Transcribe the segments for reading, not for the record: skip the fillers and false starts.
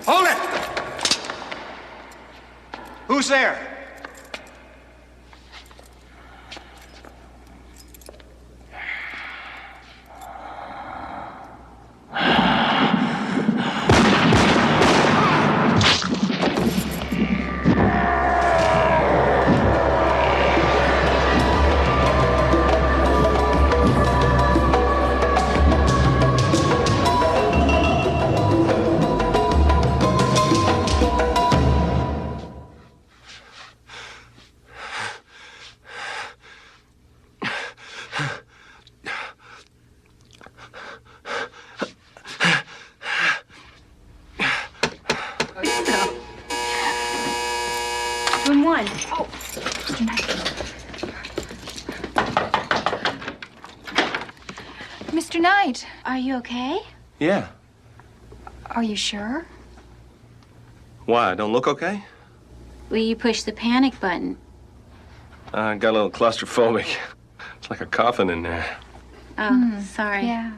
Hold it! Who's there? Room 1. Oh. Mr. Knight, are you okay? Yeah. Are you sure? Why? I don't look okay? Will you push the panic button? I got a little claustrophobic. It's like a coffin in there. Oh, sorry. Yeah.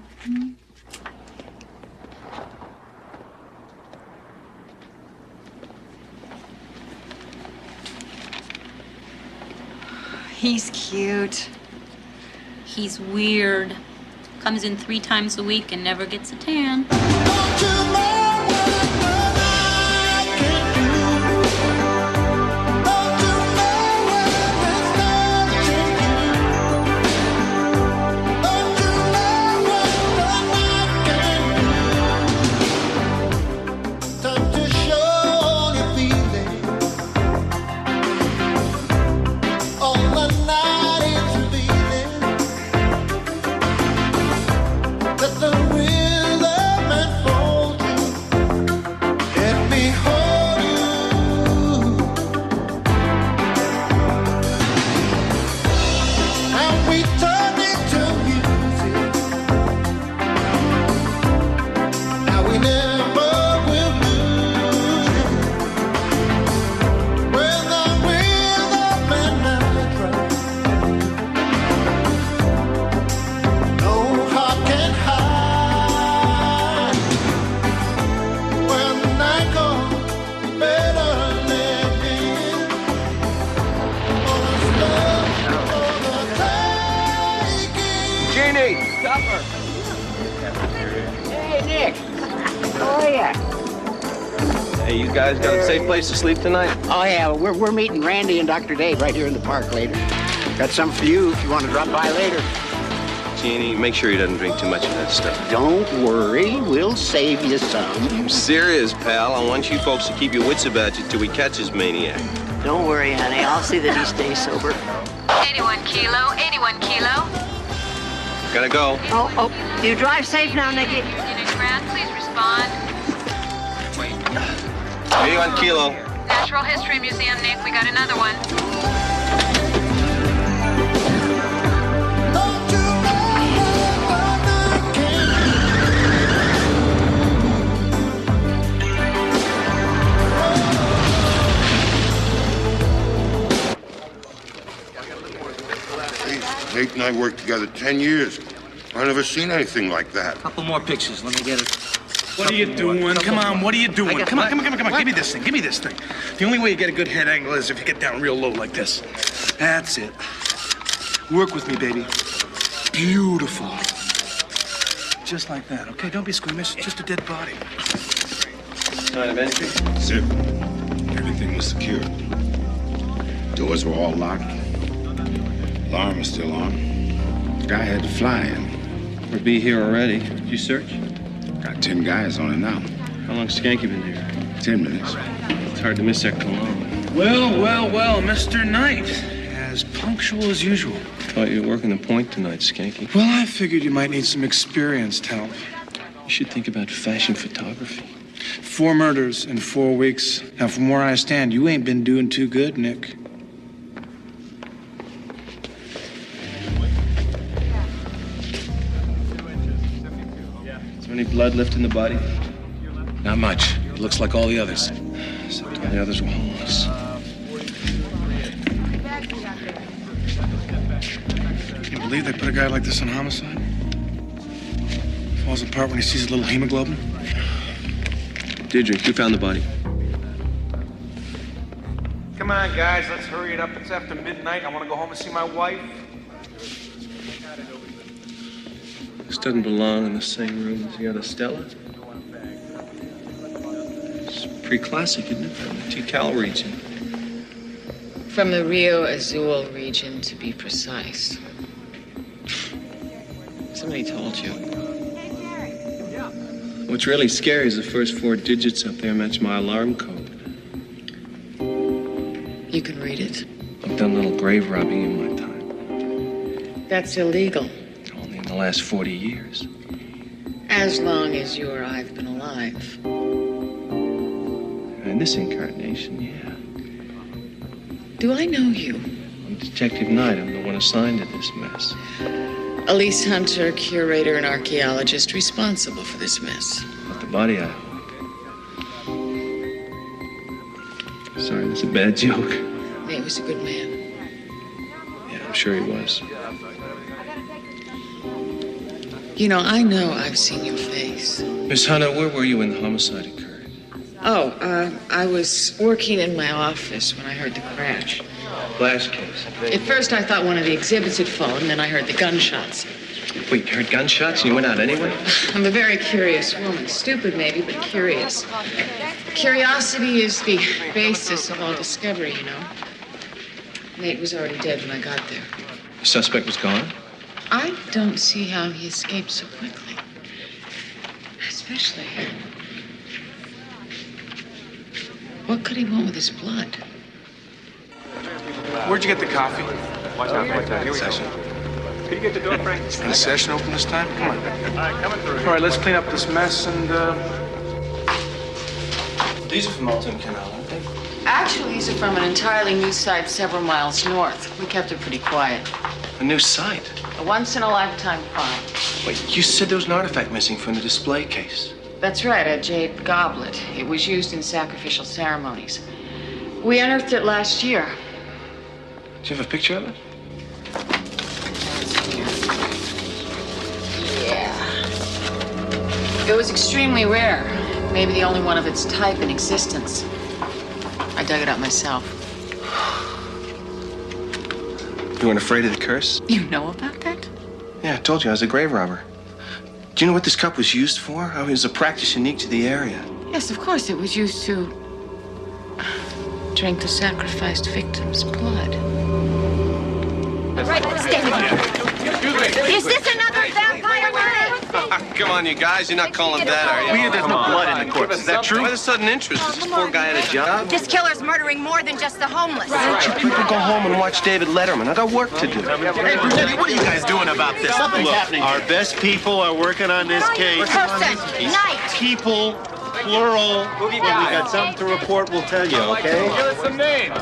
He's cute. He's weird. Comes in 3 times a week and never gets a tan. Hey, you guys got a safe place to sleep tonight? Oh, yeah, we're meeting Randy and Dr. Dave right here in the park later. Got some for you if you want to drop by later. Jeannie, make sure he doesn't drink too much of that stuff. Don't worry, we'll save you some. I'm serious, pal. I want you folks to keep your wits about you till we catch this maniac. Don't worry, honey. I'll see that he stays sober. 81 kilo, 81 kilo. Gotta go. Oh, you drive safe now, Nikki. Unit Grant, please respond. 81 kilo. Natural History Museum, Nick. We got another one. Nate and I worked together 10 years. I've never seen anything like that. Couple more pictures. Let me get it. What are you doing? Come on, what are you doing? Come on. Give me this thing. Give me this thing. The only way you get a good head angle is if you get down real low like this. That's it. Work with me, baby. Beautiful. Just like that, okay? Don't be squeamish. It's just a dead body. Sign of entry? Zip. Everything was secured. Doors were all locked. Alarm was still on. The guy had to fly in. We'll be here already. Did you search? Got 10 guys on it now. How long Skanky been here? 10 minutes. It's hard to miss that cologne. Well, Mr. Knight. As punctual as usual. Thought you were working the point tonight, Skanky. Well, I figured you might need some experienced help. You should think about fashion photography. 4 murders in 4 weeks. Now, from where I stand, you ain't been doing too good, Nick. Is there any blood left in the body? Not much. It looks like all the others. Except all the others were homeless. Can you believe they put a guy like this on homicide? Falls apart when he sees a little hemoglobin. Deirdre, who found the body? Come on, guys, let's hurry it up. It's after midnight. I want to go home and see my wife. This doesn't belong in the same room as the other Stella. It's pretty classic, isn't it? From the Tikal region. From the Rio Azul region, to be precise. Somebody told you. What's really scary is the first 4 digits up there match my alarm code. You can read it. I've done a little grave robbing in my time. That's illegal. Only in the last 40 years. As long as you or I've been alive. In this incarnation, yeah. Do I know you? I'm Detective Knight. I'm the one assigned to this mess. Elise Hunter, curator and archaeologist responsible for this mess. Not the body I want. Sorry, that's a bad joke. He was a good man. Yeah, I'm sure he was. You know I've seen your face. Miss Hunter, where were you when the homicide occurred? Oh, I was working in my office when I heard the crash. Glass case. At first, I thought one of the exhibits had fallen, then I heard the gunshots. Wait, you heard gunshots and you went out anyway? I'm a very curious woman. Stupid, maybe, but curious. Curiosity is the basis of all discovery, you know. Nate was already dead when I got there. The suspect was gone? I don't see how he escaped so quickly. Especially... what could he want with his blood? Where'd you get the coffee? Watch out. Here we go. Can you get the door, Frank? Is the session open this time? Come on. All right, coming through. All right, let's clean up this mess and, These are from Alton Canal, aren't they? Actually, these are from an entirely new site several miles north. We kept it pretty quiet. A new site? A once-in-a-lifetime find. Wait, you said there was an artifact missing from the display case. That's right, a jade goblet. It was used in sacrificial ceremonies. We unearthed it last year. Do you have a picture of it? Yeah. It was extremely rare. Maybe the only one of its type in existence. I dug it up myself. You weren't afraid of the curse? You know about that? Yeah, I told you I was a grave robber. Do you know what this cup was used for? I mean, it was a practice unique to the area. Yes, of course. It was used to drink the sacrificed victim's blood. Right, stand there. Is this another vampire murder? Come on, you guys. You're not calling that, are you? There's no blood in the corpse. Is that true? Why the sudden interest? Is this poor guy at a job? This killer's murdering more than just the homeless. Why don't you people go home and watch David Letterman? I got work to do. Hey, Brunetti, what are you guys doing about this? Something's Look, happening. our best people are working on this case. Person, night. People, plural. When we got something to report, we'll tell you, okay? Give us some names.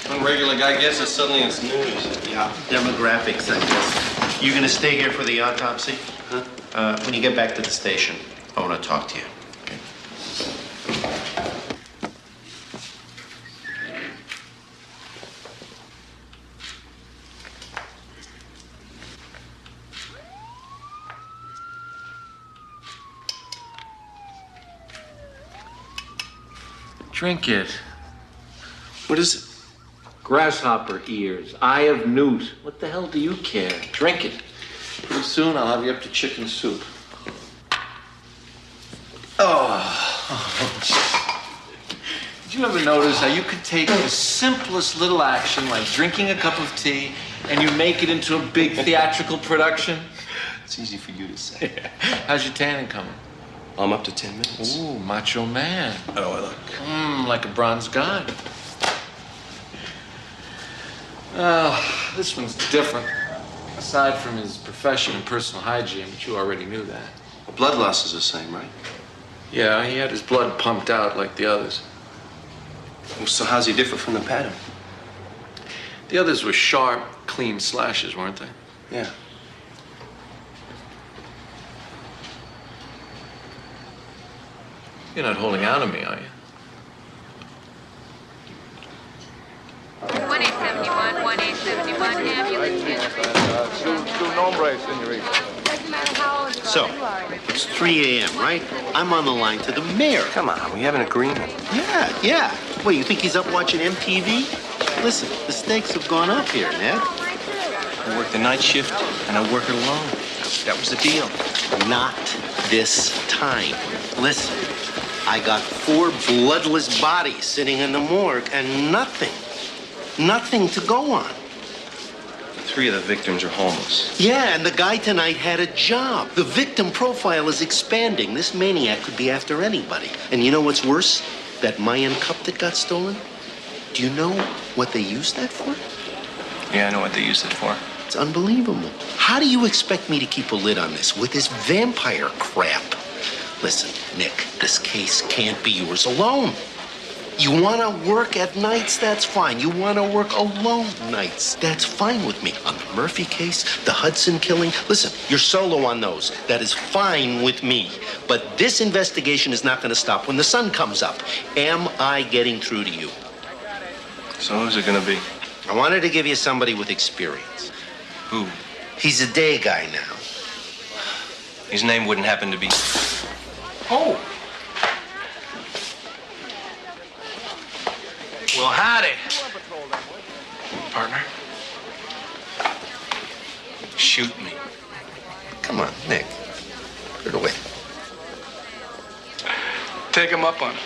One regular guy guesses, suddenly it's news. Yeah, demographics, I guess. You gonna stay here for the autopsy? Huh? When you get back to the station, I want to talk to you. Okay? Drink it. What is it? Grasshopper ears, eye of newt. What the hell do you care? Drink it. Pretty soon I'll have you up to chicken soup. Did you ever notice how you could take the simplest little action, like drinking a cup of tea, and you make it into a big theatrical production? It's easy for you to say. How's your tanning coming? I'm up to 10 minutes. Ooh, macho man. How do I look? Like a bronze god. This one's different. Aside from his profession and personal hygiene, but you already knew that. The blood loss is the same, right? Yeah, he had his blood pumped out like the others. Well, so how's he different from the pattern? The others were sharp, clean slashes, weren't they? Yeah. You're not holding out on me, are you? 1871, 1871, ambulance So, it's 3 a.m., right? I'm on the line to the mayor. Come on, we have an agreement. Yeah. Wait, you think he's up watching MTV? Listen, the stakes have gone up here, Ned. I work the night shift, and I work it alone. That was the deal. Not this time. Listen, I got 4 bloodless bodies sitting in the morgue and nothing to go on. 3 of the victims are homeless. Yeah, and the guy tonight had a job. The victim profile is expanding. This maniac could be after anybody. And you know what's worse? That Mayan cup that got stolen? Do you know what they used that for? Yeah, I know what they used it for. It's unbelievable. How do you expect me to keep a lid on this with this vampire crap? Listen, Nick, this case can't be yours alone. You want to work at nights, that's fine. You want to work alone nights, that's fine with me. On the Murphy case, the Hudson killing, listen, you're solo on those. That is fine with me. But this investigation is not going to stop when the sun comes up. Am I getting through to you? So who's it gonna be? I wanted to give you somebody with experience. Who? He's a day guy now. His name wouldn't happen to be... Oh. Well, howdy. Partner? Shoot me. Come on, Nick. Put it away. Take him up on it.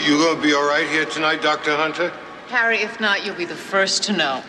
You gonna be all right here tonight, Dr. Hunter? Harry, if not, you'll be the first to know.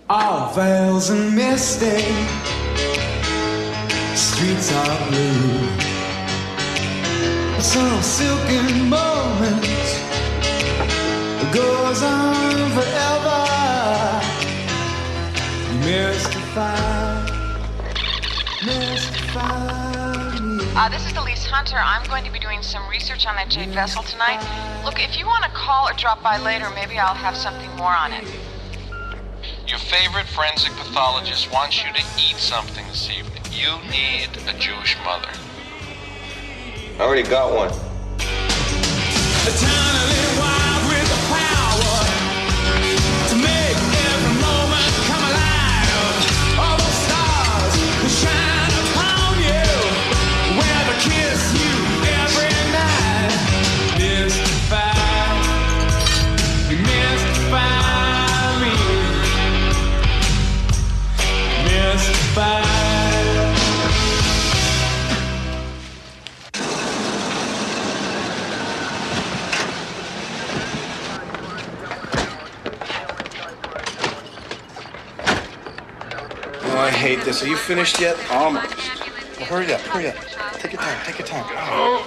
All veils and misty, streets are blue. Some silken moment goes on forever. Mystify me. This is Elise Hunter. I'm going to be doing some research on that jade vessel tonight. Look, if you want to call or drop by later, maybe I'll have something more on it. Your favorite forensic pathologist wants you to eat something this evening. You need a Jewish mother. I already got one. Eternally wild with the power to make every moment come alive. All those stars will shine upon you, where they kiss you every night. Mystify me. Mystify. Oh, I hate this. Are you finished yet? Almost. Well, hurry up. Take your time. Oh.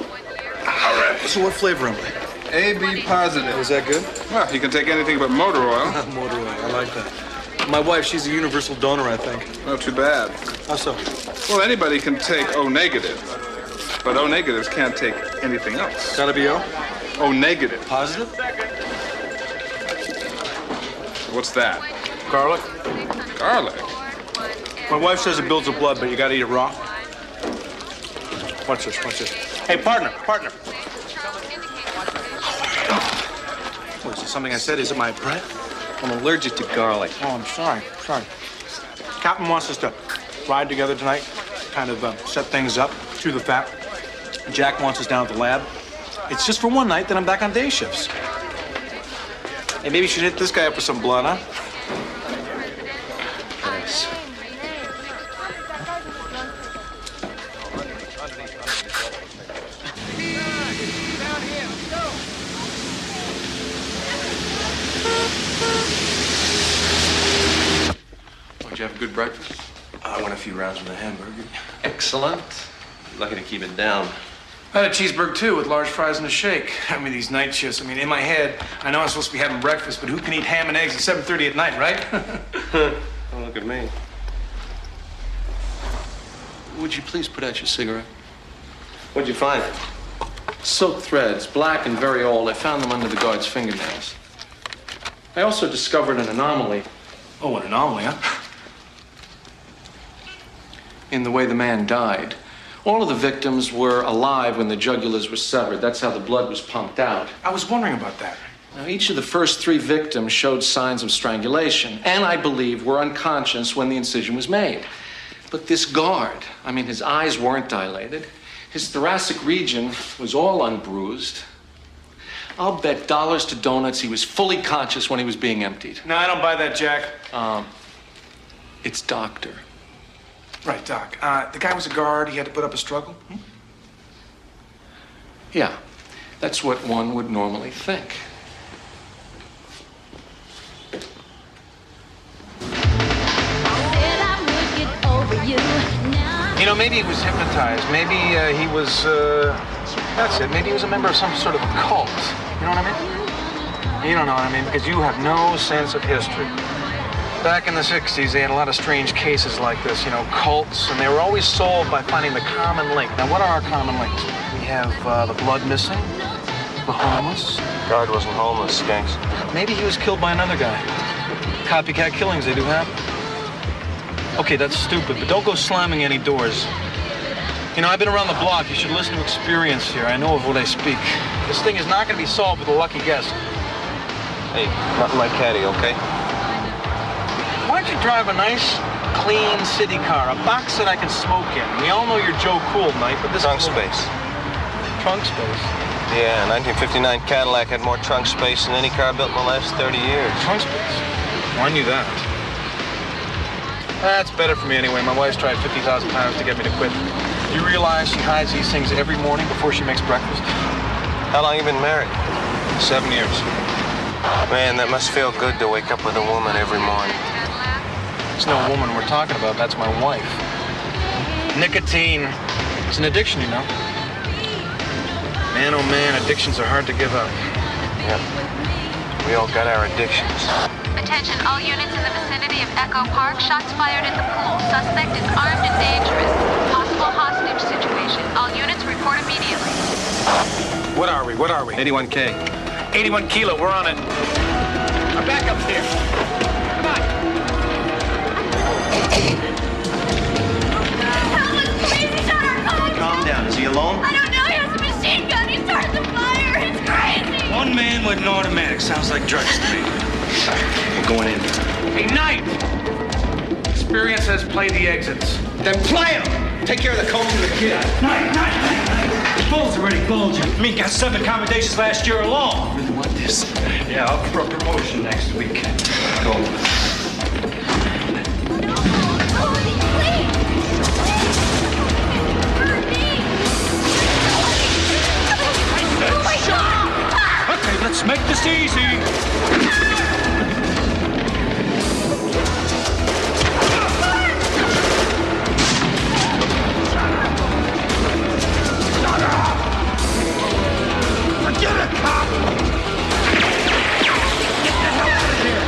All right. So what flavor am I? AB positive. Oh, is that good? Well, you can take anything but motor oil. Motor oil, I like that. My wife, she's a universal donor, I think. Not too bad. How so? Well, anybody can take O negative, but O negatives can't take anything else. Gotta be O? O negative. Positive? What's that? Garlic. Garlic? My wife says it builds the blood, but you gotta eat it raw. Watch this. Hey, partner. Oh, is it something I said? Is it my breath? I'm allergic to garlic. Oh, I'm sorry. Captain wants us to ride together tonight, kind of set things up, chew the fat. Jack wants us down at the lab. It's just for one night, then I'm back on day shifts. Hey, maybe you should hit this guy up with some blood, huh? Thanks. Did you have a good breakfast? I went a few rounds with a hamburger. Excellent. Lucky to keep it down. I had a cheeseburger, too, with large fries and a shake. These night shifts. In my head, I know I'm supposed to be having breakfast, but who can eat ham and eggs at 7:30 at night, right? Don't look at me. Would you please put out your cigarette? What'd you find? Silk threads, black and very old. I found them under the guard's fingernails. I also discovered an anomaly. Oh, an anomaly, huh? In the way the man died. All of the victims were alive when the jugulars were severed. That's how the blood was pumped out. I was wondering about that. Now, each of the first 3 victims showed signs of strangulation, and I believe were unconscious when the incision was made. But this guard, his eyes weren't dilated. His thoracic region was all unbruised. I'll bet dollars to donuts he was fully conscious when he was being emptied. No, I don't buy that, Jack. It's Doctor. Right, Doc. The guy was a guard. He had to put up a struggle? Yeah, that's what one would normally think. You know, maybe he was hypnotized. Maybe he was, that's it. Maybe he was a member of some sort of a cult. You know what I mean? You don't know what I mean, because you have no sense of history. Back in the 60s, they had a lot of strange cases like this, cults, and they were always solved by finding the common link. Now, what are our common links? We have the blood missing, the homeless. Guard wasn't homeless, Skanks. Maybe he was killed by another guy. Copycat killings, they do happen. Okay, that's stupid, but don't go slamming any doors. I've been around the block. You should listen to experience here. I know of what I speak. This thing is not going to be solved with a lucky guess. Hey, not in my caddy, okay? Why don't you drive a nice, clean city car, a box that I can smoke in? We all know you're Joe Cool, Knight, but this Trunk is... space. Trunk space? Yeah, 1959 Cadillac had more trunk space than any car built in the last 30 years. Trunk space? Well, I knew that. That's better for me anyway. My wife's tried 50,000 times to get me to quit. You realize she hides these things every morning before she makes breakfast? How long you been married? 7 years. Man, that must feel good to wake up with a woman every morning. It's no woman we're talking about. That's my wife. Nicotine. It's an addiction, you know. Man, oh man, addictions are hard to give up. Yep. We all got our addictions. Attention, all units in the vicinity of Echo Park. Shots fired at the pool. Suspect is armed and dangerous. Possible hostage situation. All units report immediately. What are we? 81K. 81 Kilo, we're on it. Our backup's here. Come on. Calm down. Is he alone? I don't know. He has a machine gun. He starts a fire. It's crazy. One man with an automatic. Sounds like drugs to me. We're going in. Hey, Knight! Experience has played the exits. Then play him! Take care of the coach and the kid. Knight! The bull's already bulging. I mean, got 7 accommodations last year alone. Really want this? Yeah, up for a promotion next week. Go. Okay, let's make this easy. Forget it, cop! Get the hell out of here!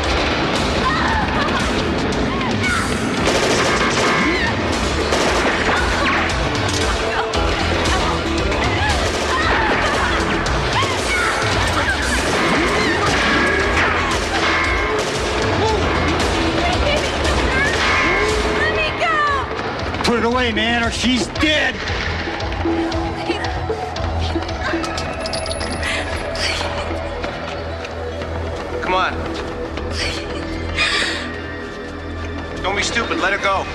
Put it away, man, or she's dead. Come on. Don't be stupid. Let her go.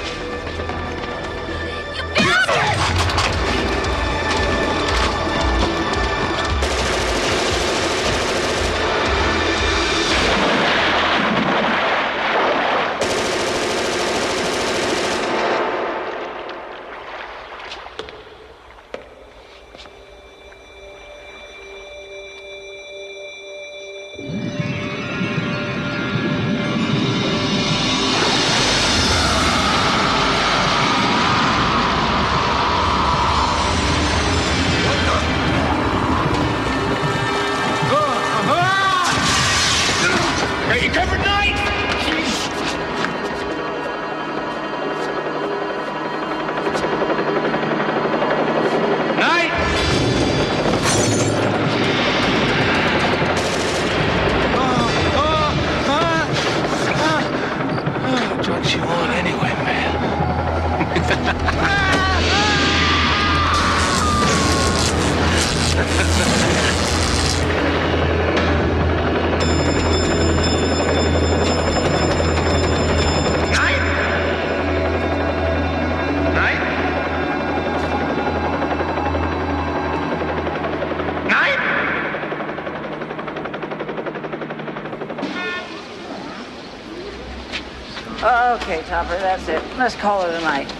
Okay, Topper, that's it. Let's call it a night.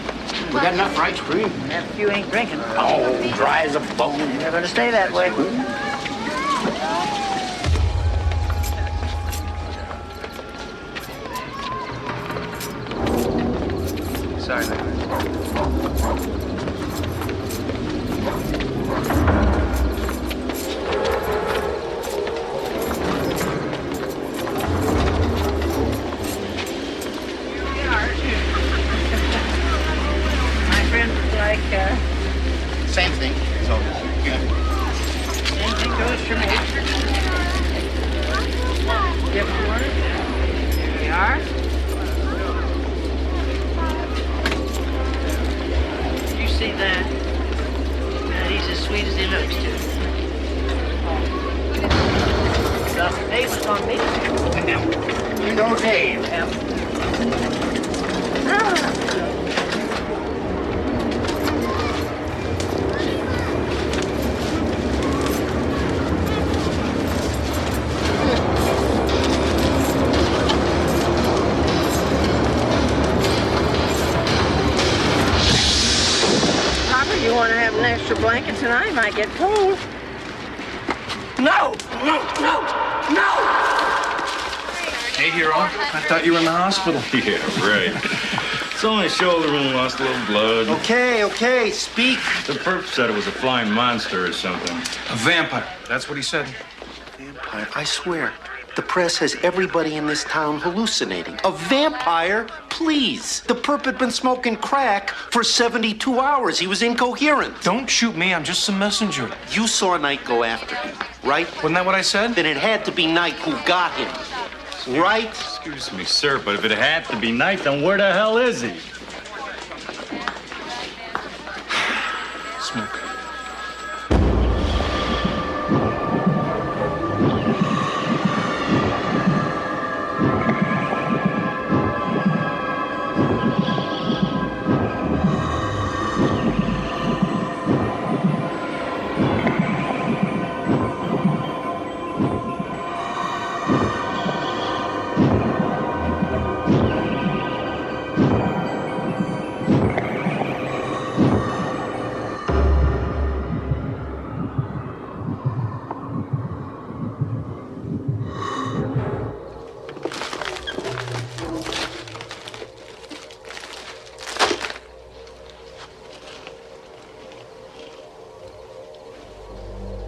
We got enough for ice cream. If you ain't drinking. Oh, dry as a bone. You're gonna stay that way. Sorry, man. My friend would like, Same thing. So, yeah. same thing goes for me. Give him one. Here we are. You see that? Now, he's as sweet as he looks, too. So, Dave was on me. You know Dave. Papa, you want to have an extra blanket tonight? Might get cold. No! Hey, hero. I thought you were in the hospital. Yeah, right. It's only a shoulder wound, lost a little blood. Okay, speak. The perp said it was a flying monster or something. A vampire. That's what he said. Vampire, I swear. The press has everybody in this town hallucinating. A vampire? Please. The perp had been smoking crack for 72 hours. He was incoherent. Don't shoot me. I'm just a messenger. You saw Knight go after him, right? Wasn't that what I said? Then it had to be Knight who got him, right? Excuse me, sir, but if it had to be night, then where the hell is he? Smoke.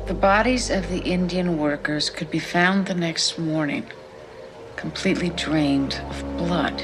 The bodies of the Indian workers could be found the next morning, completely drained of blood.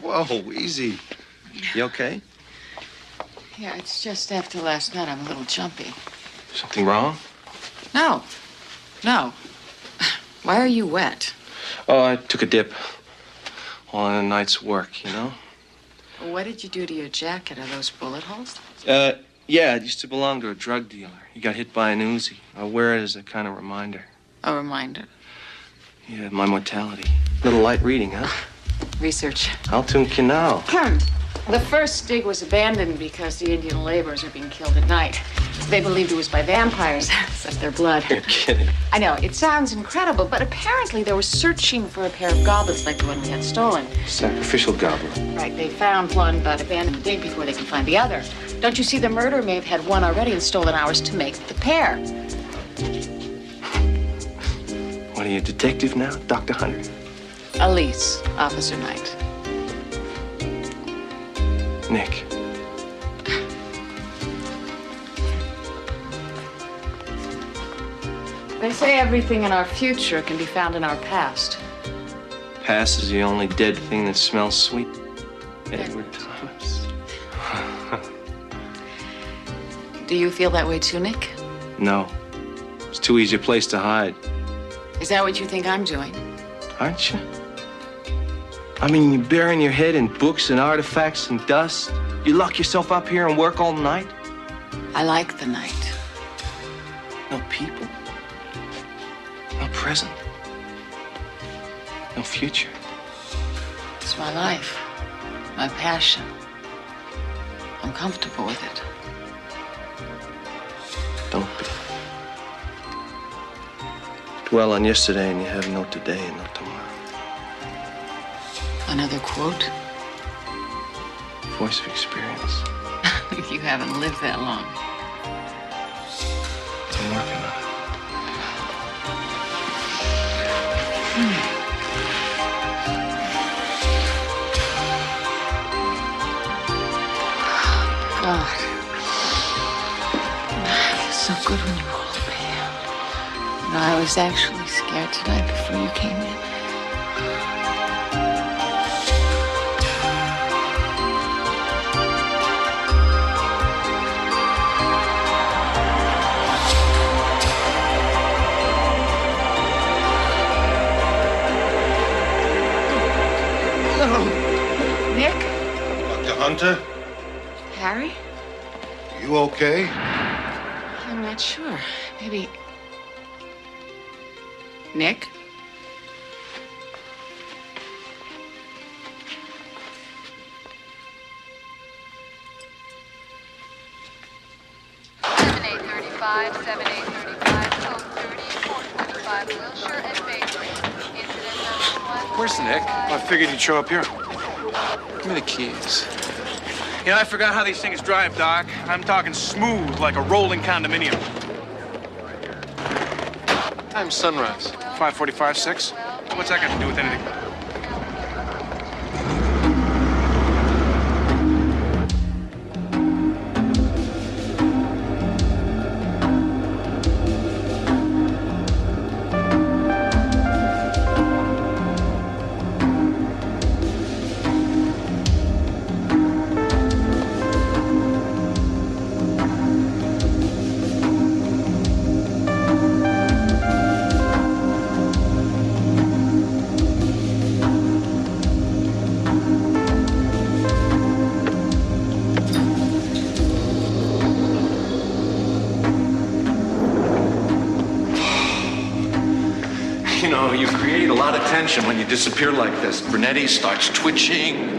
Whoa, easy. You okay? Yeah, it's just after last night I'm a little jumpy. Something wrong? No. No. Why are you wet? Oh, I took a dip on a night's work, you know? What did you do to your jacket? Are those bullet holes? Yeah, it used to belong to a drug dealer. He got hit by an Uzi. I wear it as a kind of reminder. A reminder. Yeah, my mortality. Little light reading, huh? Research. Altoon Canal. The first dig was abandoned because the Indian laborers were being killed at night. They believed it was by vampires, sucked their blood. You're kidding. I know, it sounds incredible, but apparently they were searching for a pair of goblets like the one we had stolen. Sacrificial goblet. Right, they found one but abandoned the dig before they could find the other. Don't you see, the murderer may have had one already and stolen ours to make the pair. What are you, a detective now, Dr. Hunter? Elise, Officer Knight. Nick. They say everything in our future can be found in our past. Past is the only dead thing that smells sweet. Edward Thomas. Do you feel that way too, Nick? No. It's too easy a place to hide. Is that what you think I'm doing? Aren't you? I mean, you're burying your head in books and artifacts and dust. You lock yourself up here and work all night. I like the night. No people. No present. No future. It's my life. My passion. I'm comfortable with it. Don't be. Dwell on yesterday and you have no today and no tomorrow. Another quote? Voice of experience. You haven't lived that long. I'm working on it. God. It feels so good when you hold a hand. You know, I was actually scared tonight before you came in. Nick? Dr. Hunter, Harry? you okay? I'm not sure. Maybe. Nick? Where's Nick? Well, I figured you'd show up here. Give me the keys. You know, I forgot how these things drive, Doc. I'm talking smooth, like a rolling condominium. Time's sunrise. 5:45, 6. What's that got to do with anything? You know, you create a lot of tension when you disappear like this. Brunetti starts twitching.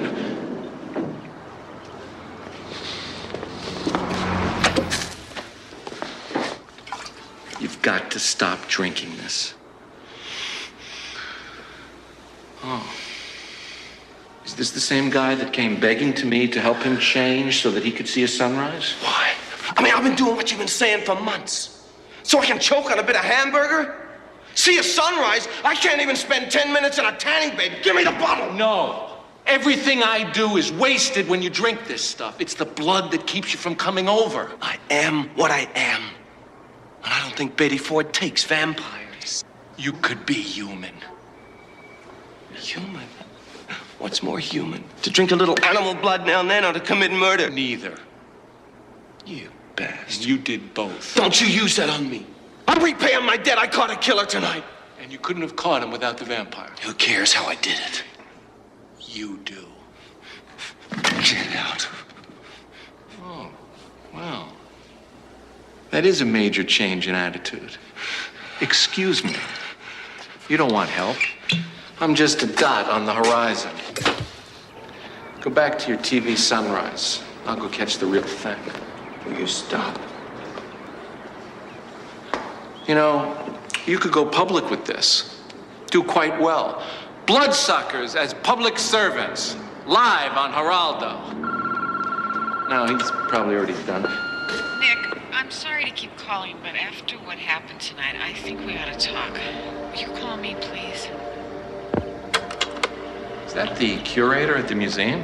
You've got to stop drinking this. Oh. Is this the same guy that came begging to me to help him change so that he could see a sunrise? Why? I mean, I've been doing what you've been saying for months. So I can choke on a bit of hamburger? See a sunrise? I can't even spend 10 minutes in a tanning bed. Give me the bottle. No. Everything I do is wasted when you drink this stuff. It's the blood that keeps you from coming over. I am what I am. And I don't think Betty Ford takes vampires. You could be human. Human? What's more human? To drink a little animal blood now and then or to commit murder? Neither. You bastard. You did both. Don't you use that on me. I'm repaying my debt. I caught a killer tonight. And you couldn't have caught him without the vampire. Who cares how I did it? You do. Get out. Oh, well. That is a major change in attitude. Excuse me. You don't want help. I'm just a dot on the horizon. Go back to your TV sunrise. I'll go catch the real thing. Will you stop? You know, you could go public with this. Do quite well. Bloodsuckers as public servants. Live on Geraldo. No, he's probably already done it. Nick, I'm sorry to keep calling, but after what happened tonight, I think we ought to talk. Will you call me, please? Is that the curator at the museum?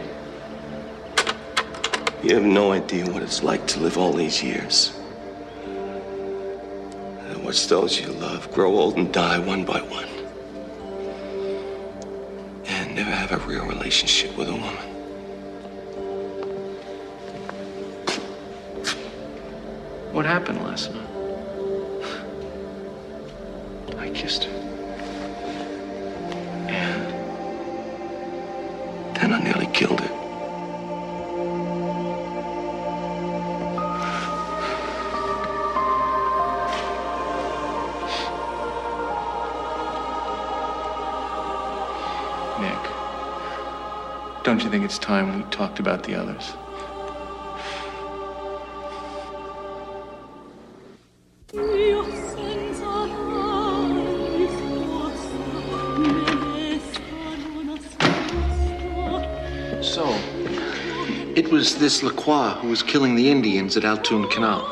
You have no idea what it's like to live all these years. And watch those you love grow old and die one by one. And never have a real relationship with a woman. What happened last night? I kissed her. And then I nearly killed her. Nick, don't you think it's time we talked about the others? So, it was this Lacroix who was killing the Indians at Altoona Canal.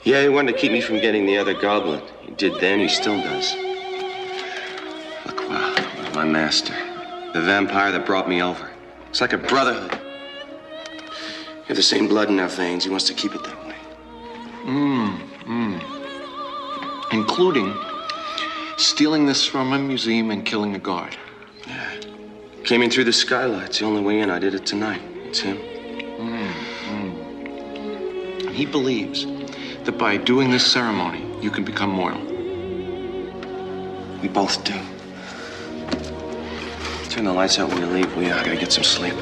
Yeah, he wanted to keep me from getting the other goblet. He did then, he still does. Lacroix was my master. The vampire that brought me over. It's like a brotherhood. We have the same blood in our veins. He wants to keep it that way. Including stealing this from a museum and killing a guard. Yeah. Came in through the skylights. The only way in. I did it tonight. It's him. And he believes that by doing this ceremony, you can become mortal. We both do. Turn the lights out when we leave. We gotta get some sleep.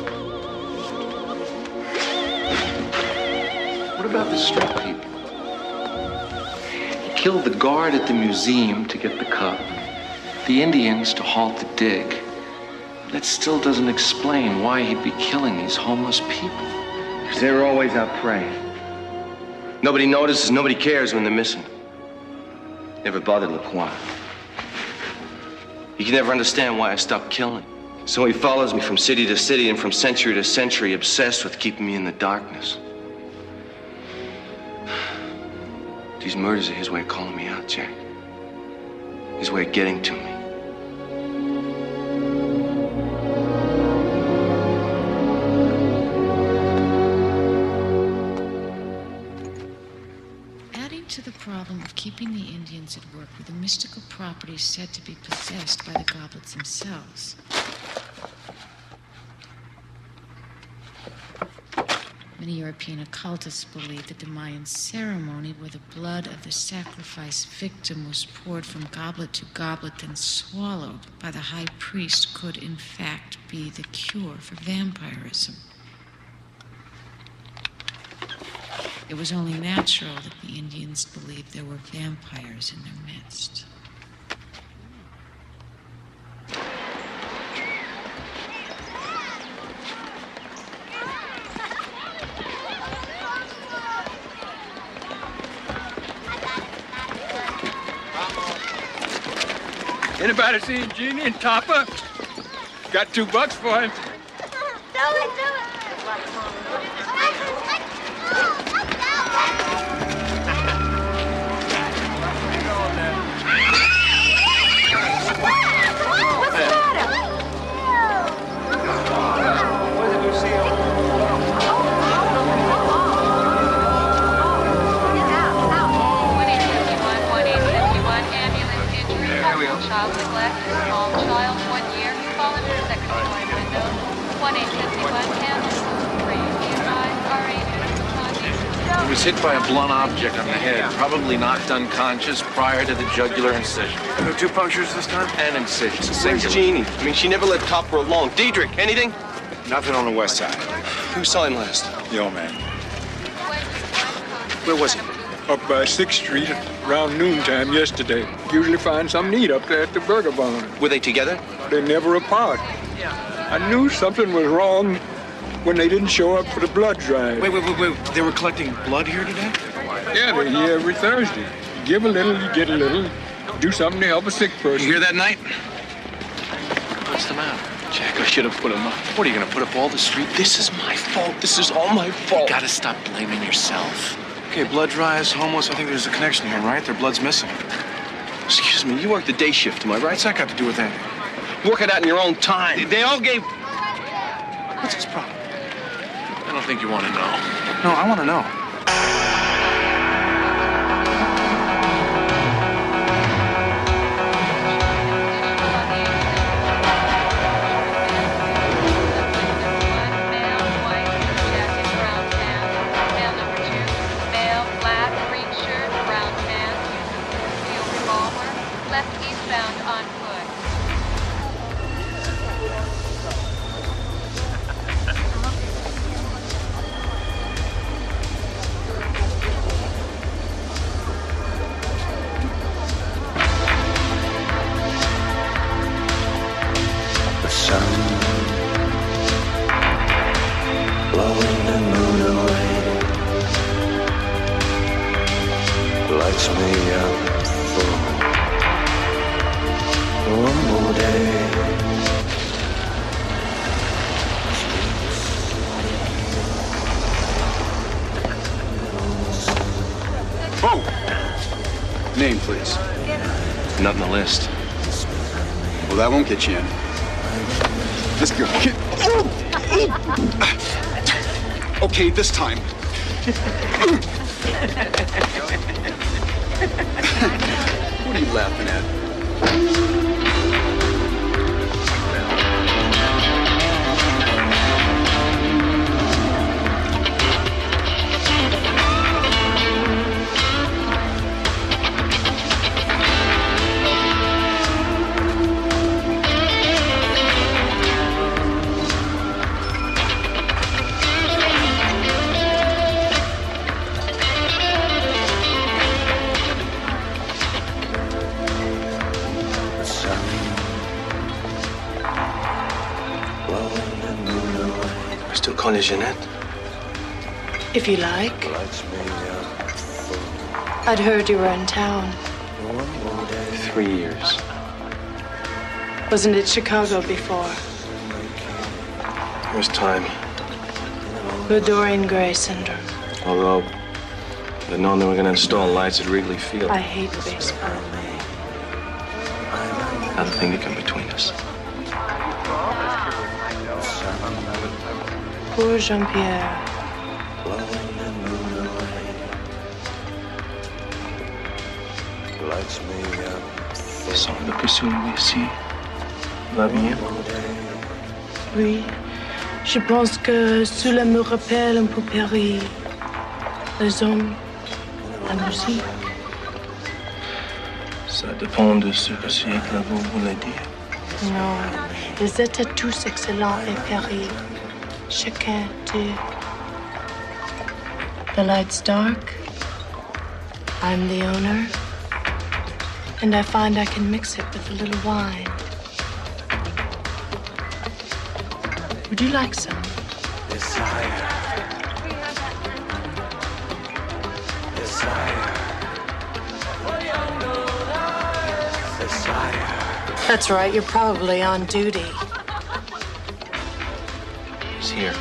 What about the street people? He killed the guard at the museum to get the cup, the Indians to halt the dig. That still doesn't explain why he'd be killing these homeless people. Because they're always out praying. Nobody notices, nobody cares when they're missing. Never bothered Lacroix. He can never understand why I stopped killing. So he follows me from city to city and from century to century, obsessed with keeping me in the darkness. These murders are his way of calling me out, Jack. His way of getting to me. Adding to the problem of keeping the Indians at work were the mystical properties said to be possessed by the goblets themselves. Many European occultists believed that the Mayan ceremony where the blood of the sacrificed victim was poured from goblet to goblet, then swallowed by the high priest, could in fact be the cure for vampirism. It was only natural that the Indians believed there were vampires in their midst. Anybody seen Jeannie and Topper? Got $2 for him. Child neglect, small child, 1 year, fallen to second story window, 1-851 Kansas, for you, be advised, RA hit by a blunt object on the head, probably knocked unconscious prior to the jugular incision. No 2 punctures this time? And incision. Where's Jeannie? I mean, she never let Topper alone. Diedrich, anything? Nothing on the west side. Who saw him last? Yo, man. Where was he? Up by 6th Street around noontime yesterday. Usually find some neat up there at the Burger Barn. Were they together? They're never apart. I knew something was wrong when they didn't show up for the blood drive. Wait. They were collecting blood here today? Yeah, they're here every Thursday. You give a little, you get a little. Do something to help a sick person. You hear that, Knight? What's the matter? Jack, I should have put him up. What are you gonna put up all the street? This is my fault. This is all my fault. You gotta stop blaming yourself. Okay, blood drives, homeless. I think there's a connection here, right? Their blood's missing. Excuse me, you work the day shift, am I right? What's that got to do with anything? Work it out in your own time. They all gave... What's his problem? I don't think you want to know. No, I want to know. Name, please. Not on the list. Well, that won't get you in. Let's go. Okay, this time. What are you laughing at? Call you Jeanette? If you like. I'd heard you were in town. 3 years. Wasn't it Chicago before? It was time. The Dorian Gray syndrome. Although, they'd known they were going to install lights at Wrigley Field. I hate baseball. Nothing to come between us. Poor Jean-Pierre. Semble que celui-ci va bien. Oui, je pense que cela me rappelle un peu Paris. Les hommes, la musique. Ça dépend de ce que siècle vous voulez dire. Non, ils étaient tous excellents et Paris. Chacun d'eux. The light's dark. I'm the owner. And I find I can mix it with a little wine. Would you like some? Desire. That's right, you're probably on duty. He's here.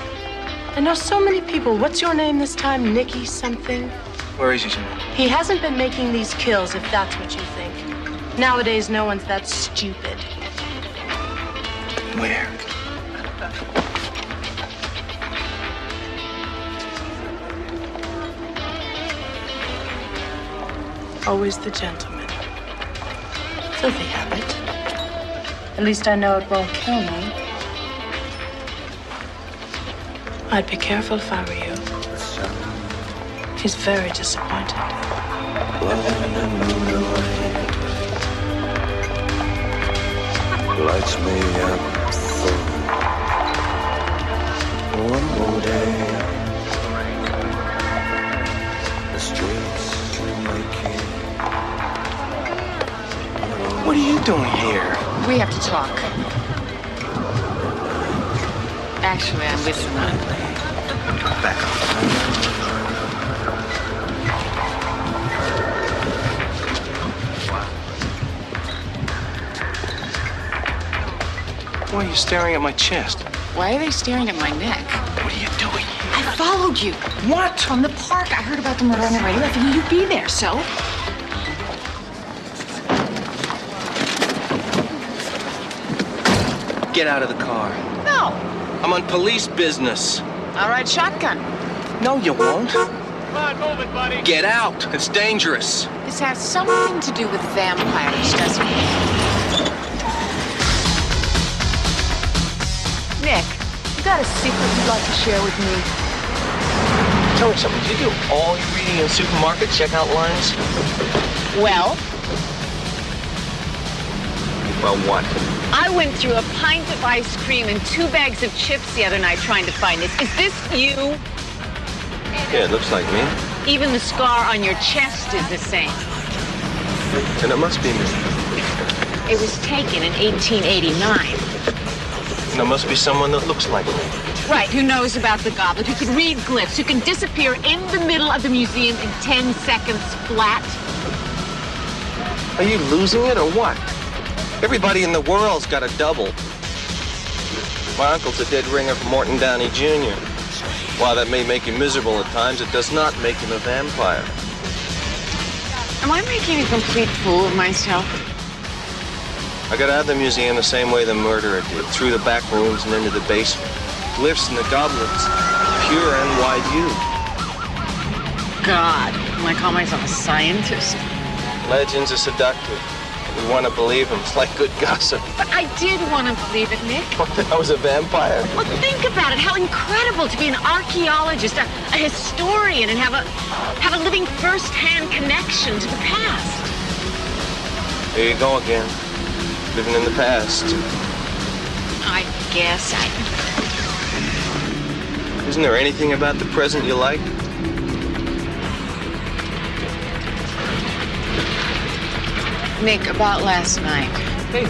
I know so many people. What's your name this time? Nicky something? Where is he, Jeanette? He hasn't been making these kills, if that's what you think. Nowadays, no one's that stupid. Where? Always the gentleman. Filthy habit. At least I know it won't kill me. I'd be careful if I were you. He's very disappointed. Lights me up for one more day. The streets make it. What are you doing here? We have to talk. Actually, I'm with Simone. Back up. Why are you staring at my chest? Why are they staring at my neck? What are you doing? I followed you. What? From the park. I heard about the murder on the radio. I figured you'd be there, so. Get out of the car. No. I'm on police business. All right, shotgun. No, you won't. Come on, move it, buddy. Get out. It's dangerous. This has something to do with vampires, doesn't it? Nick, you got a secret you'd like to share with me? Tell me something. Do you do all your reading in supermarket checkout lines? Well, Well, what? I went through a pint of ice cream and 2 bags of chips the other night trying to find this. Is this you? Yeah, it looks like me. Even the scar on your chest is the same. And it must be me. It was taken in 1889. And there must be someone that looks like me. Right, who knows about the goblet, who can read glyphs, who can disappear in the middle of the museum in 10 seconds flat. Are you losing it or what? Everybody in the world's got a double. My uncle's a dead ringer for Morton Downey Jr. While that may make him miserable at times, it does not make him a vampire. Am I making a complete fool of myself? I got out of the museum the same way the murderer did, through the back rooms and into the basement. Glyphs and the goblets, pure NYU. God, can I call myself a scientist? Legends are seductive. We want to believe them. It's like good gossip. But I did want to believe it, Nick. What, I was a vampire? Well, think about it. How incredible to be an archaeologist, a historian, and have a living first-hand connection to the past. There you go again. Living in the past. I guess Isn't there anything about the present you like? Nick, about last night. Hey,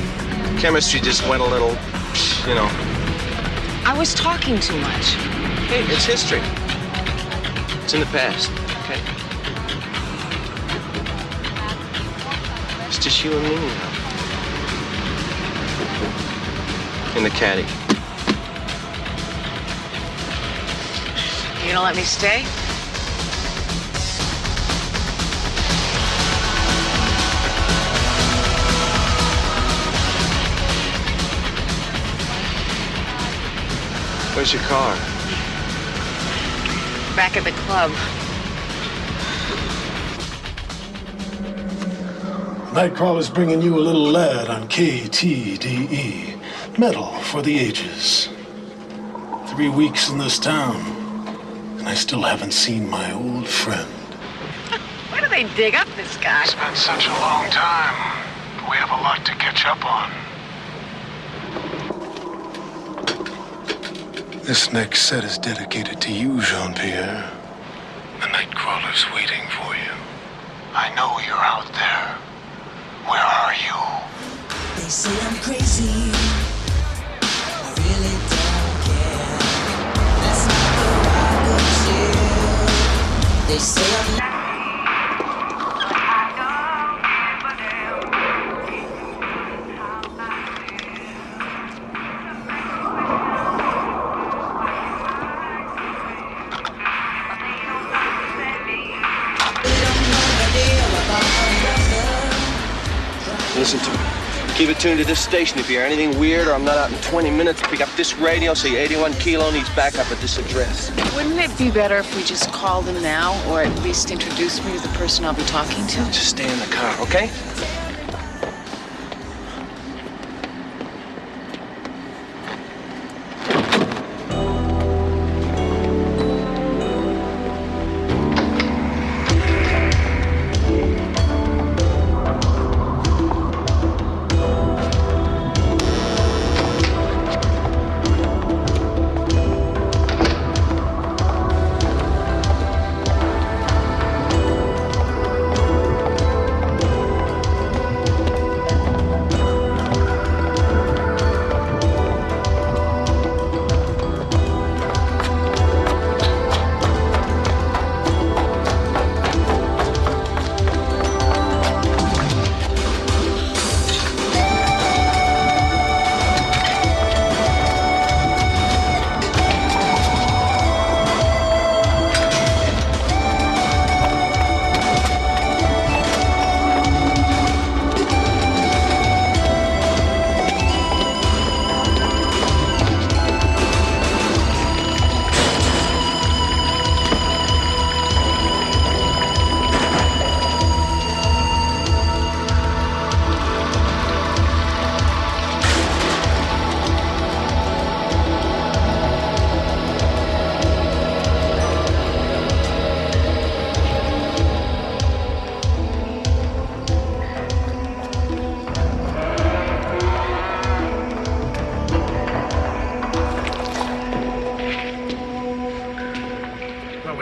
chemistry just went a little, you know. I was talking too much. Hey, it's history. It's in the past, okay? It's just you and me now. In the caddy. You gonna let me stay? Where's your car? Back at the club. Nightcrawler's bringing you a little lad on KTDE. Metal for the ages. 3 weeks in this town, and I still haven't seen my old friend. Where do they dig up this guy? It's been such a long time. We have a lot to catch up on. This next set is dedicated to you, Jean-Pierre. The Nightcrawler's waiting for you. I know you're out there. Where are you? They say I'm crazy. I really don't care. That's not the rocket ship. They say I'm not. Listen to me. Keep it tuned to this station. If you hear anything weird or I'm not out in 20 minutes, pick up this radio, say 81 Kilo needs backup at this address. Wouldn't it be better if we just called him now, or at least introduce me to the person I'll be talking to? Just stay in the car, okay?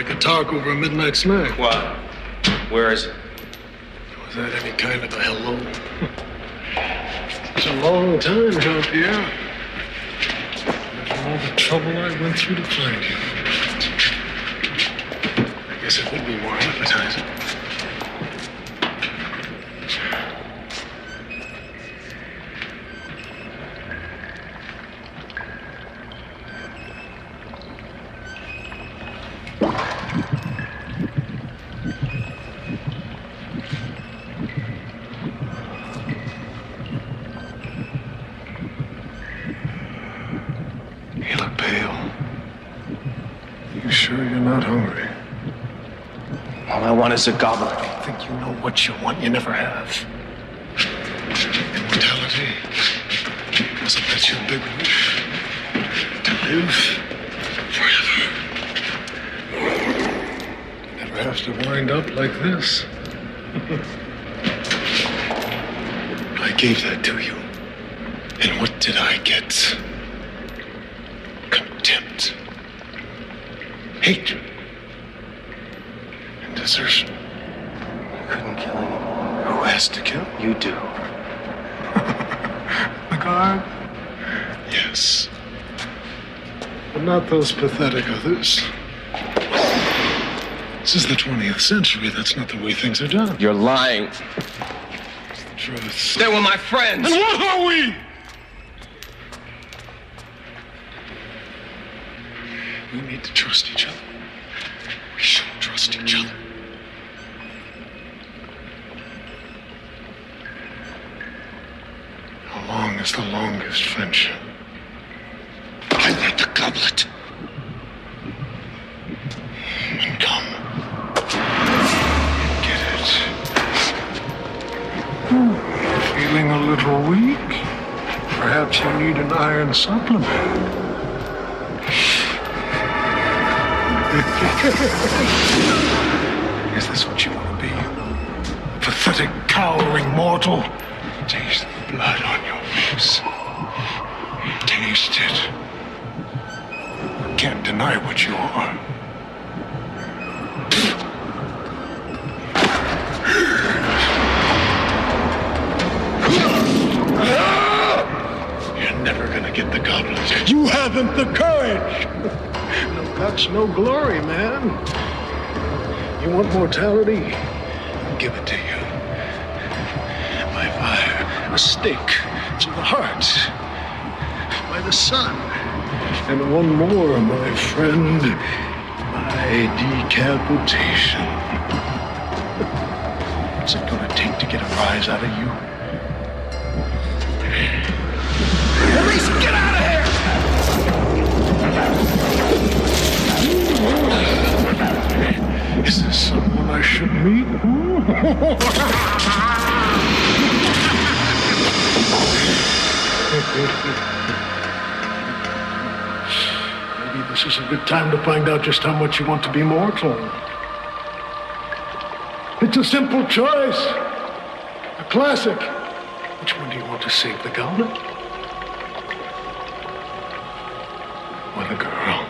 like a talk over a midnight snack. What? Where is it? Was that any kind of a hello? It's a long time, Jean-Pierre. After all the trouble I went through to find you. I guess it would be more appetizing. You look pale. You sure you're not hungry? All I want is a goblet. I think you know what you want. You never have. Immortality. Wasn't that your big wish? To live forever. Never have to wind up like this. I gave that to you. And what did I get? Contempt. Hatred. And desertion. I couldn't kill him. Who has to kill? You do. The guard? Yes. But not those pathetic others. This is the 20th century. That's not the way things are done. You're lying. It's the truth. They were my friends. And what are we? We need to trust each other. We should trust each other. How long is the longest friendship? I want the goblet. And come. Get it. Feeling a little weak? Perhaps you need an iron supplement. Is this what you want to be? A pathetic, cowering mortal? Taste the blood on your face. Taste it. You can't deny what you are. You're never gonna get the goblet. You haven't the courage. No guts, no glory, man. You want mortality? I'll give it to you. By fire, a stake to the heart. By the sun. And one more, my friend. By decapitation. What's it gonna take to get a rise out of you? Maurice, get out of here! Is this someone I should meet? Maybe this is a good time to find out just how much you want to be mortal. It's a simple choice. A classic. Which one do you want to save, the goblet? Or the girl?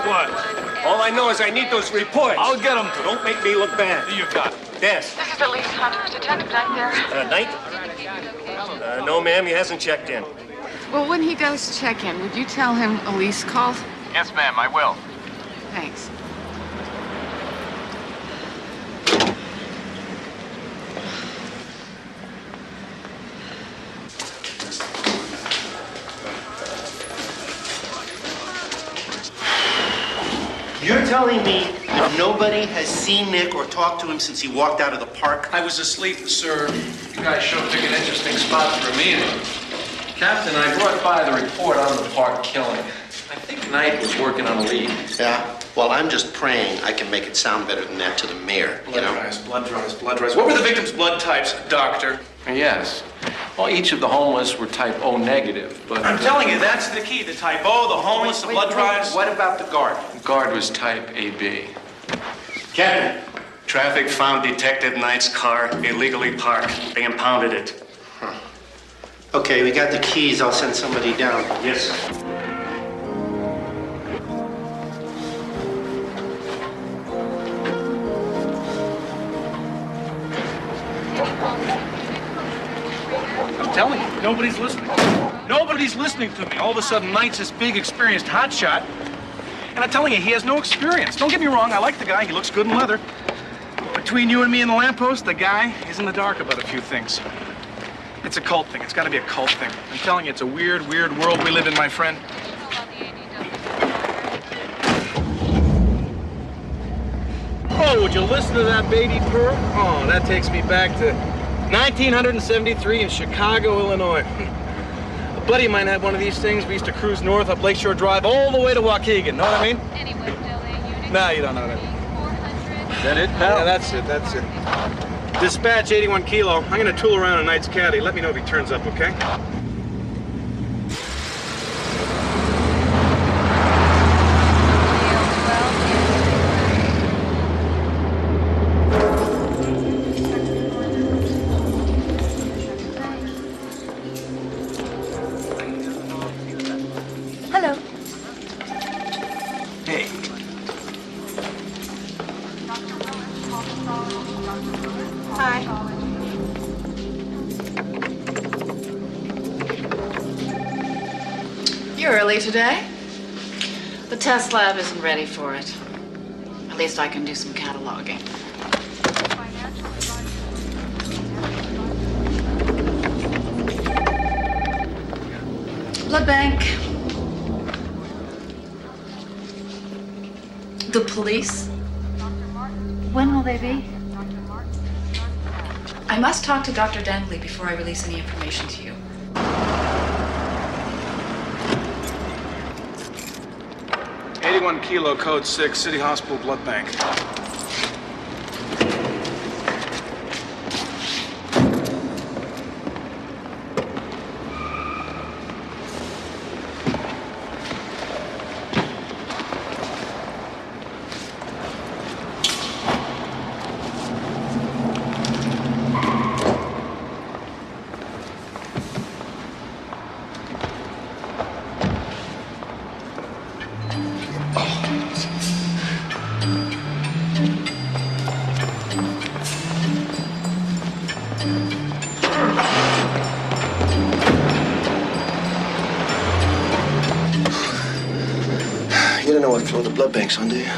What? All I know is I need those reports. I'll get them. Don't make me look bad. You got it. Yes. This is Elise Hunter. Is Detective Knight there? Knight? No, ma'am, he hasn't checked in. Well, when he does check in, would you tell him Elise called? Yes, ma'am, I will. Thanks. You're telling me that nobody has seen Nick or talked to him since he walked out of the park? I was asleep, sir. You guys sure pick an interesting spot for a meeting. Captain, I brought by the report on the park killing. I think Knight was working on a lead. Yeah? Well, I'm just praying I can make it sound better than that to the mayor, you know? Blood drives. What were the victims' blood types, doctor? Yes. Well, each of the homeless were type O negative, but... I'm telling you, that's the key. The type O, the homeless, the blood drives. What about the guard? The guard was type AB. Captain, traffic found Detective Knight's car illegally parked. They impounded it. Huh. Okay, we got the keys. I'll send somebody down. Yes, sir. I'm telling you, nobody's listening. Nobody's listening to me. All of a sudden, Knight's this big, experienced hotshot. And I'm telling you, he has no experience. Don't get me wrong, I like the guy. He looks good in leather. Between you and me and the lamppost, the guy is in the dark about a few things. It's a cult thing. It's got to be a cult thing. I'm telling you, it's a weird, weird world we live in, my friend. Oh, would you listen to that baby purr? Oh, that takes me back to 1973 in Chicago, Illinois. A buddy of mine had one of these things. We used to cruise north up Lakeshore Drive all the way to Waukegan. Know what I mean? Nah, you don't know that. Is that it, pal? Yeah, that's it. Dispatch 81 Kilo. I'm gonna tool around a Knight's caddy. Let me know if he turns up, okay? Hello. Hey. Hi. You're early today. The test lab isn't ready for it. At least I can do some cataloging. Blood bank. The police. When will they be? I must talk to Dr. Dengley before I release any information to you. '81 Kilo, Code 6, City Hospital Blood Bank. You don't know what floor the blood bank's on, do you?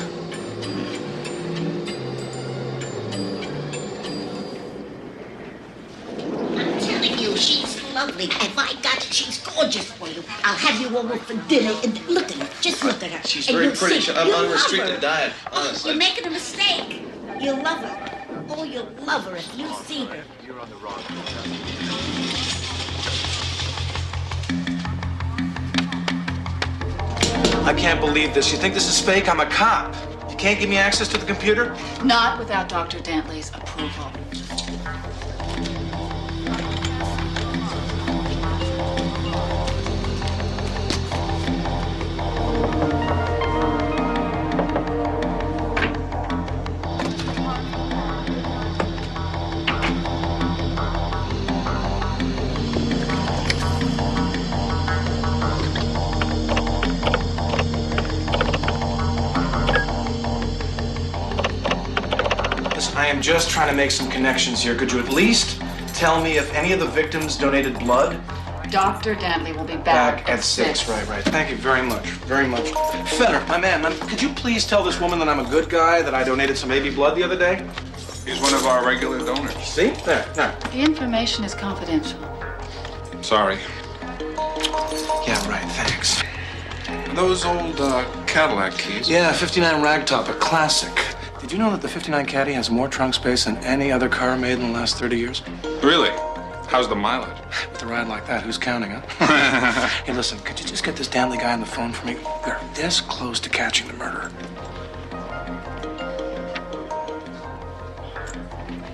I'm telling you, she's lovely. If I got it, she's gorgeous for you. I'll have you over for dinner and look at her. Just look at her. She's and very you'll pretty. see. I'm You'll on love restricted her. diet, Oh, honestly. you're making a mistake. You'll love her. Oh, you'll love her if you see her. You're on the wrong. I can't believe this. You think this is fake? I'm a cop. You can't give me access to the computer? Not without Dr. Dentley's approval. am just trying to make some connections here. Could you at least tell me if any of the victims donated blood? Dr. Danley will be back At 6. Right. Thank you very much. Very much. Fenner, my man, could you please tell this woman that I'm a good guy, that I donated some baby blood the other day? He's one of our regular donors. See? There. The information is confidential. Sorry. Yeah, right, thanks. Are those old Cadillac keys? Yeah, 59 Ragtop, a classic. Did you know that the 59 Caddy has more trunk space than any other car made in the last 30 years? Really? How's the mileage? With a ride like that, who's counting, huh? Hey, listen, could you just get this Danley guy on the phone for me? We're this close to catching the murderer.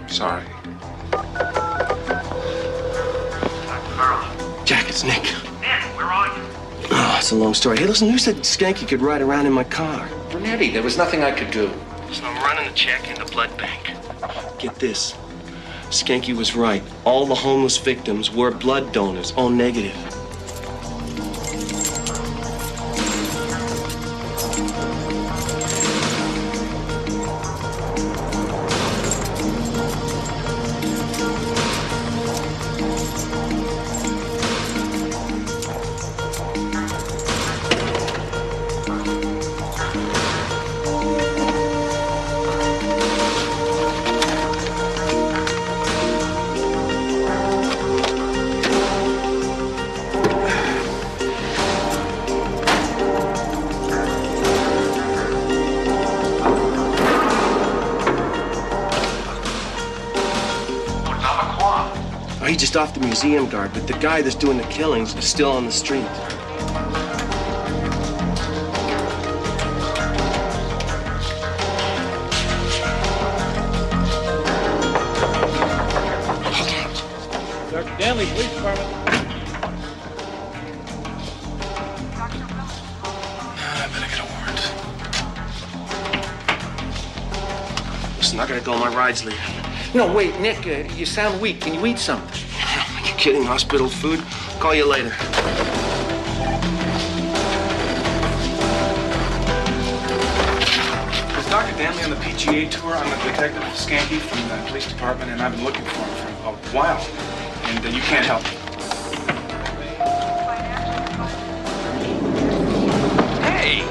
Sorry. Jack, it's Nick. Nick, where are you? Oh, it's a long story. Hey, listen, who said Skanky could ride around in my car? Brunetti, there was nothing I could do. So I'm running a check in the blood bank. Get this. Skanky was right. All the homeless victims were blood donors, all negative. He's just off the museum guard, but the guy that's doing the killings is still on the street. Dr. Danley, Police Department. I better get a warrant. Listen, I gotta go. My ride's leaving. No, wait, Nick, you sound weak. Can you eat something? Are you kidding? Hospital food? Call you later. Is Dr. Danley on the PGA tour? I'm a detective, Skanky, from the police department, and I've been looking for him for a while. And you can't help me. Hey!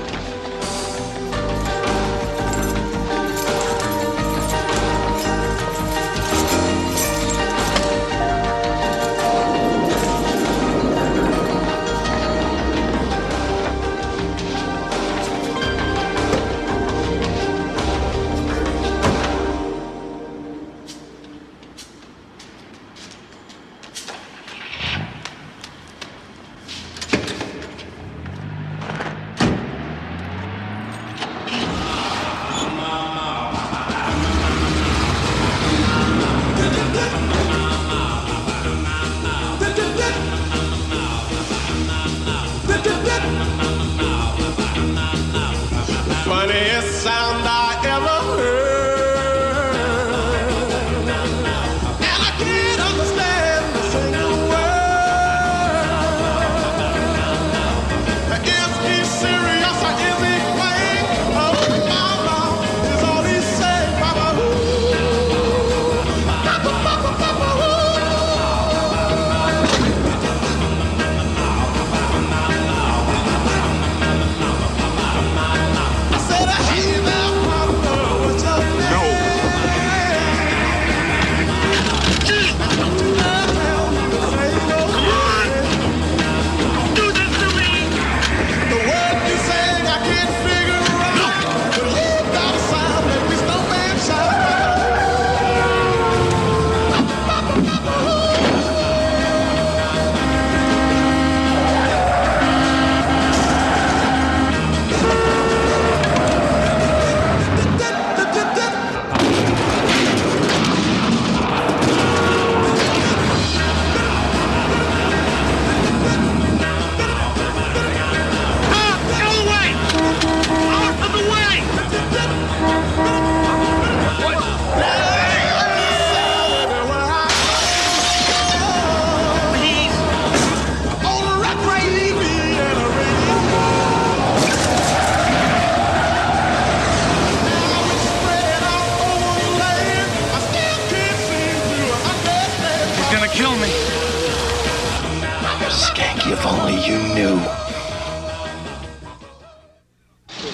Funniest sound I ever heard, and I can't understand a single word. Is he serious or is he playing? Oh, mama, is all he saying, Papa, Papa, Papa, Papa, I said, hey, there.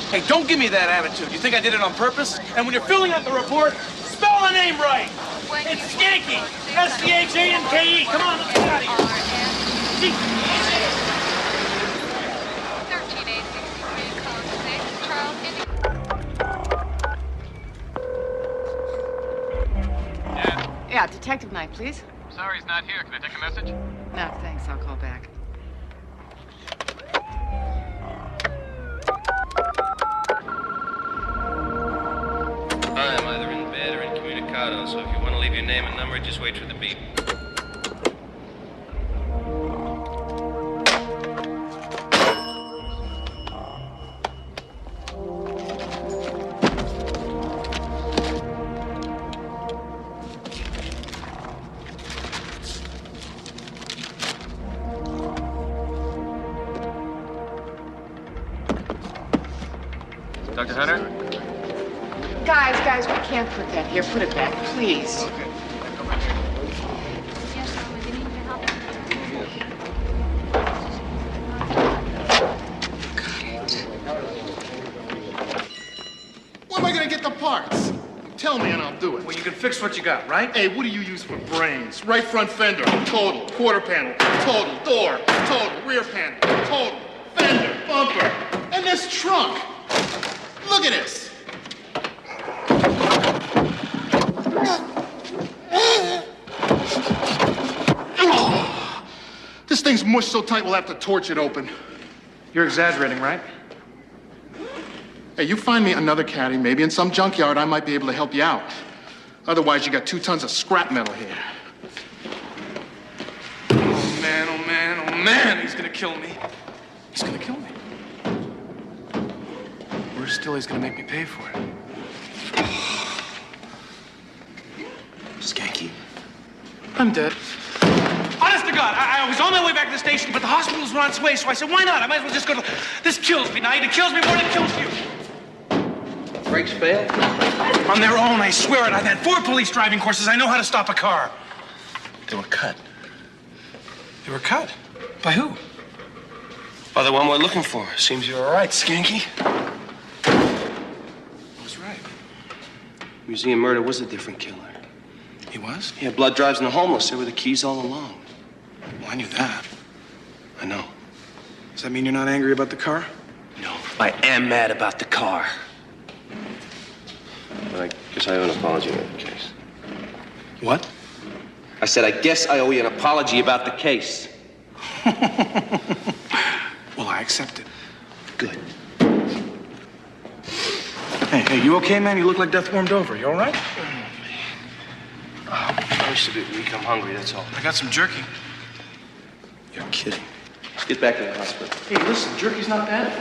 Hey, don't give me that attitude. You think I did it on purpose? And when you're filling out the report, spell the name right. It's Skanky. S-C-H-A-N-K-E. Come on, let's get out of here. 13A63, code 6, Charles, Yeah, Detective Knight, please. Sorry he's not here. Can I take a message? No, thanks. I'll call back. I'm either in bed or incommunicado, so if you want to leave your name and number, just wait for the beep. Dr. Hunter? Guys, we can't put that here. Put it back, please. Okay. Where am I gonna get the parts? Tell me and I'll do it. Well, you can fix what you got, right? Hey, what do you use for brains? Right front fender, total. Quarter panel, total. Door, total. Rear panel, total. Fender, bumper. And this trunk. Look at this. This thing's mushed so tight we'll have to torch it open. You're exaggerating, right? Hey, you find me another caddy, maybe in some junkyard, I might be able to help you out. Otherwise, you got 2 tons of scrap metal here. Oh, man, oh, man, oh, man. He's gonna kill me. He's gonna kill me. Worse still, he's gonna make me pay for it. Skanky. I'm dead. Honest to God, I was on my way back to the station, but the hospitals were on its way, so I said, why not? I might as well just go to... This kills me, Knight. It kills me more than it kills you. Brakes failed? On their own, I swear it. I've had 4 police driving courses. I know how to stop a car. They were cut. They were cut? By who? By the one we're looking for. Seems you're all right, Skanky. I was right. Museum murder was a different killer. He was? Yeah, blood drives and the homeless. They were the keys all along. Well, I knew that. I know. Does that mean you're not angry about the car? No, I am mad about the car. But I guess I owe an apology about the case. What? I said, I guess I owe you an apology about the case. Well, I accept it. Good. Hey, you okay, man? You look like death warmed over. You all right? I wish to be weak. I'm hungry, that's all. I got some jerky. You're kidding. Let's get back to the hospital. Hey, listen, jerky's not bad for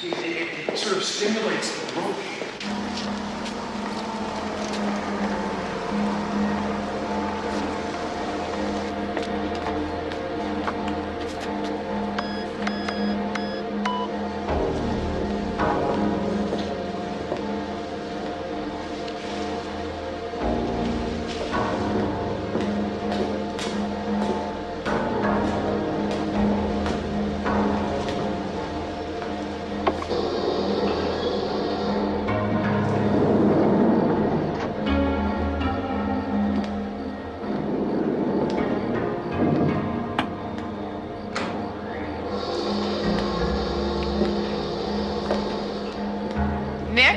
you. It sort of stimulates the throat. Nick?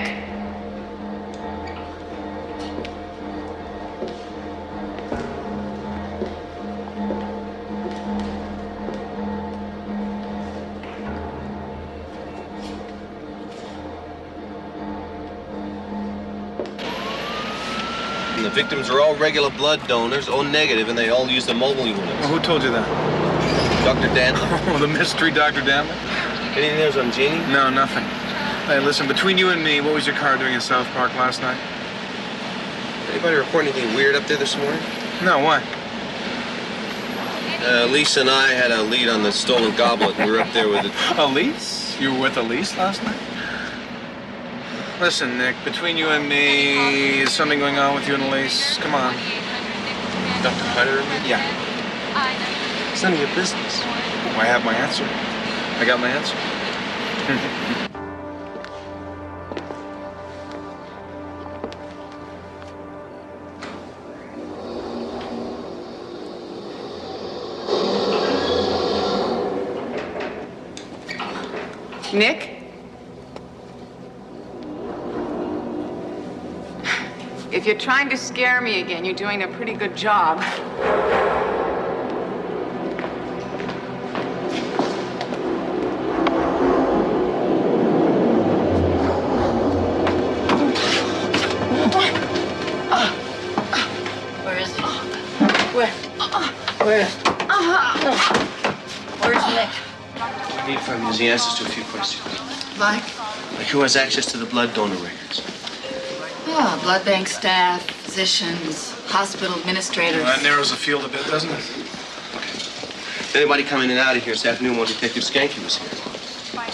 And the victims are all regular blood donors, O negative, and they all use the mobile units. Well, who told you that? Dr. Danley? Oh, the mystery Dr. Danley? Any news on Jeannie? No, nothing. Hey, listen, between you and me, what was your car doing in South Park last night? Anybody report anything weird up there this morning? No, why? Lisa and I had a lead on the stolen goblet. We were up there with it. Elise? You were with Elise last night? Listen, Nick, between you and me, is something going on with you and Elise? Come on. Dr. Hunter? Yeah. It's none of your business. Oh, I have my answer. I got my answer. Nick? If you're trying to scare me again, you're doing a pretty good job. Where is he? Where? Where's Nick? I need from you the answers to a few questions. Like? Like who has access to the blood donor records? Oh, blood bank staff, physicians, hospital administrators. That narrows the field a bit, doesn't it? Anybody coming in and out of here this afternoon while Detective Skanky was here?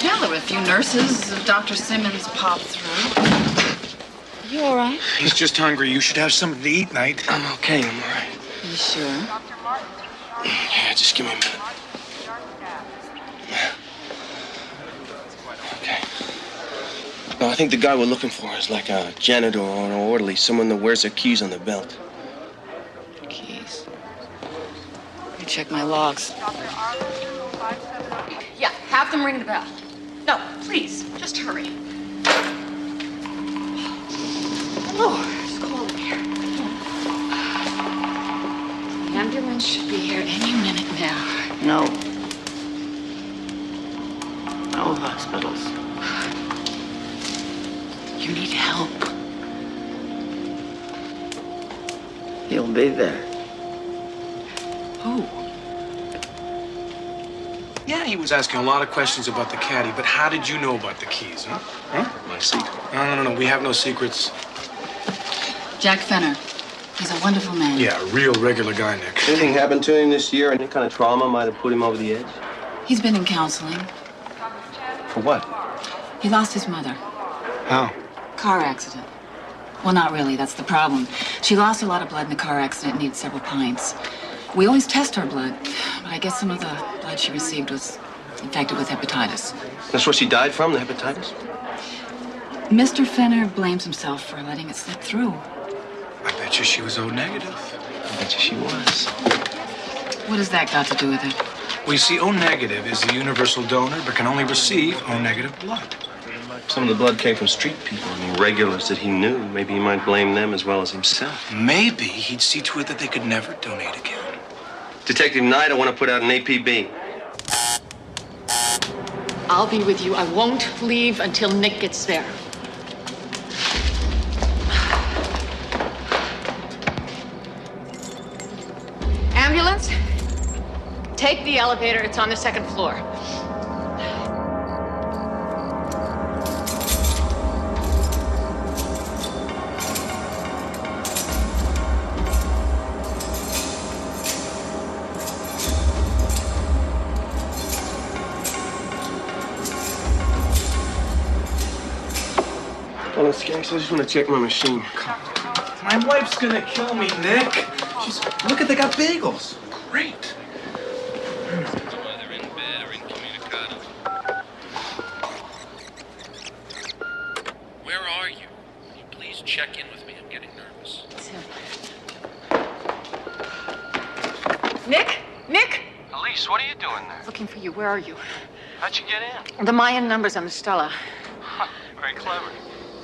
Yeah, there were a few nurses. Dr. Simmons popped through. You all right? He's just hungry. You should have something to eat, Knight. I'm okay, I'm all right. You sure? Yeah, just give me a minute. Okay. No, I think the guy we're looking for is like a janitor or an orderly, someone that wears their keys on their belt. Keys. Let me check my logs. Yeah, have them ring the bell. No, please, just hurry. Lord, it's cold in here. The ambulance should be here any minute now. No. No hospitals. You need help. He'll be there. Who? Yeah, he was asking a lot of questions about the caddy, but how did you know about the keys, huh? My secret. No. We have no secrets. Jack Fenner. He's a wonderful man. Yeah, a real regular guy, Nick. Anything happened to him this year? Any kind of trauma might have put him over the edge? He's been in counseling. For what? He lost his mother. How? Car accident. Well, not really. That's the problem. She lost a lot of blood in the car accident and needs several pints. We always test her blood, but I guess some of the blood she received was infected with hepatitis. That's what she died from, the hepatitis? Mr. Fenner blames himself for letting it slip through. I bet you she was O negative. I bet you she was. What has that got to do with it? Well, you see, O negative is the universal donor, but can only receive O negative blood. Some of the blood came from street people, regulars that he knew. Maybe he might blame them as well as himself. Maybe he'd see to it that they could never donate again. Detective Knight, I want to put out an APB. I'll be with you. I won't leave until Nick gets there. Ambulance? Take the elevator. It's on the second floor. Well, Skanks, I just want to check my machine. My wife's gonna kill me, Nick. Look at, they got bagels. Great. Where are you? Will you please check in with me? I'm getting nervous. Nick? Nick? Elise, what are you doing there? Looking for you. Where are you? How'd you get in? The Mayan number's on the Stella. Very clever.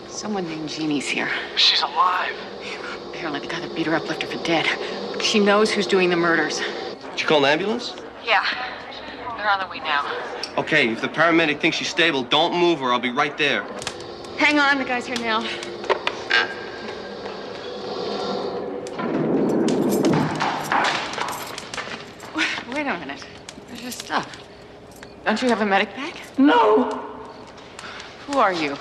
Someone named Jeannie's here. She's alive. Apparently the guy that beat her up left her for dead. She knows who's doing the murders. Did you call an ambulance? Yeah. They're on the way now. Okay, if the paramedic thinks she's stable, don't move her. I'll be right there. Hang on, the guy's here now. Wait a minute. Where's your stuff? Don't you have a medic bag? No. Who are you?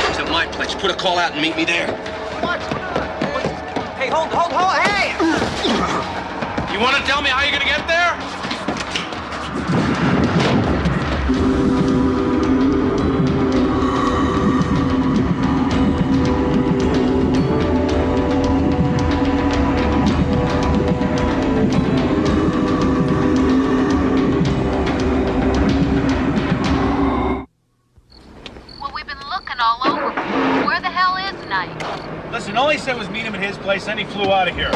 It's at my place. Put a call out and meet me there. Hey, hold, hey! You want to tell me how you're going to get there? Listen, all he said was meet him at his place, then he flew out of here.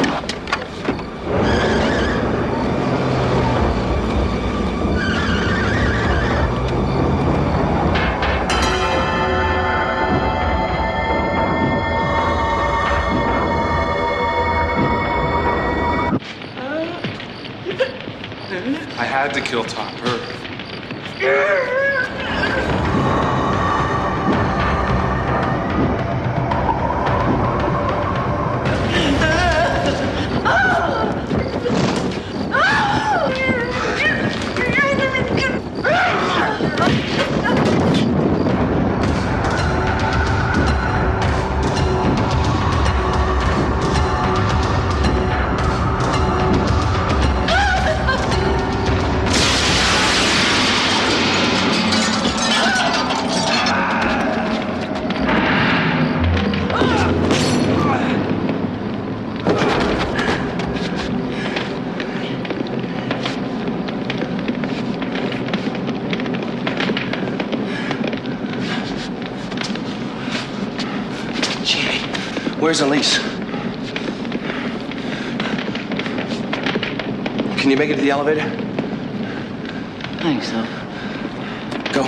I had to kill Topper. Where's Elise? Can you make it to the elevator? I think so. Go.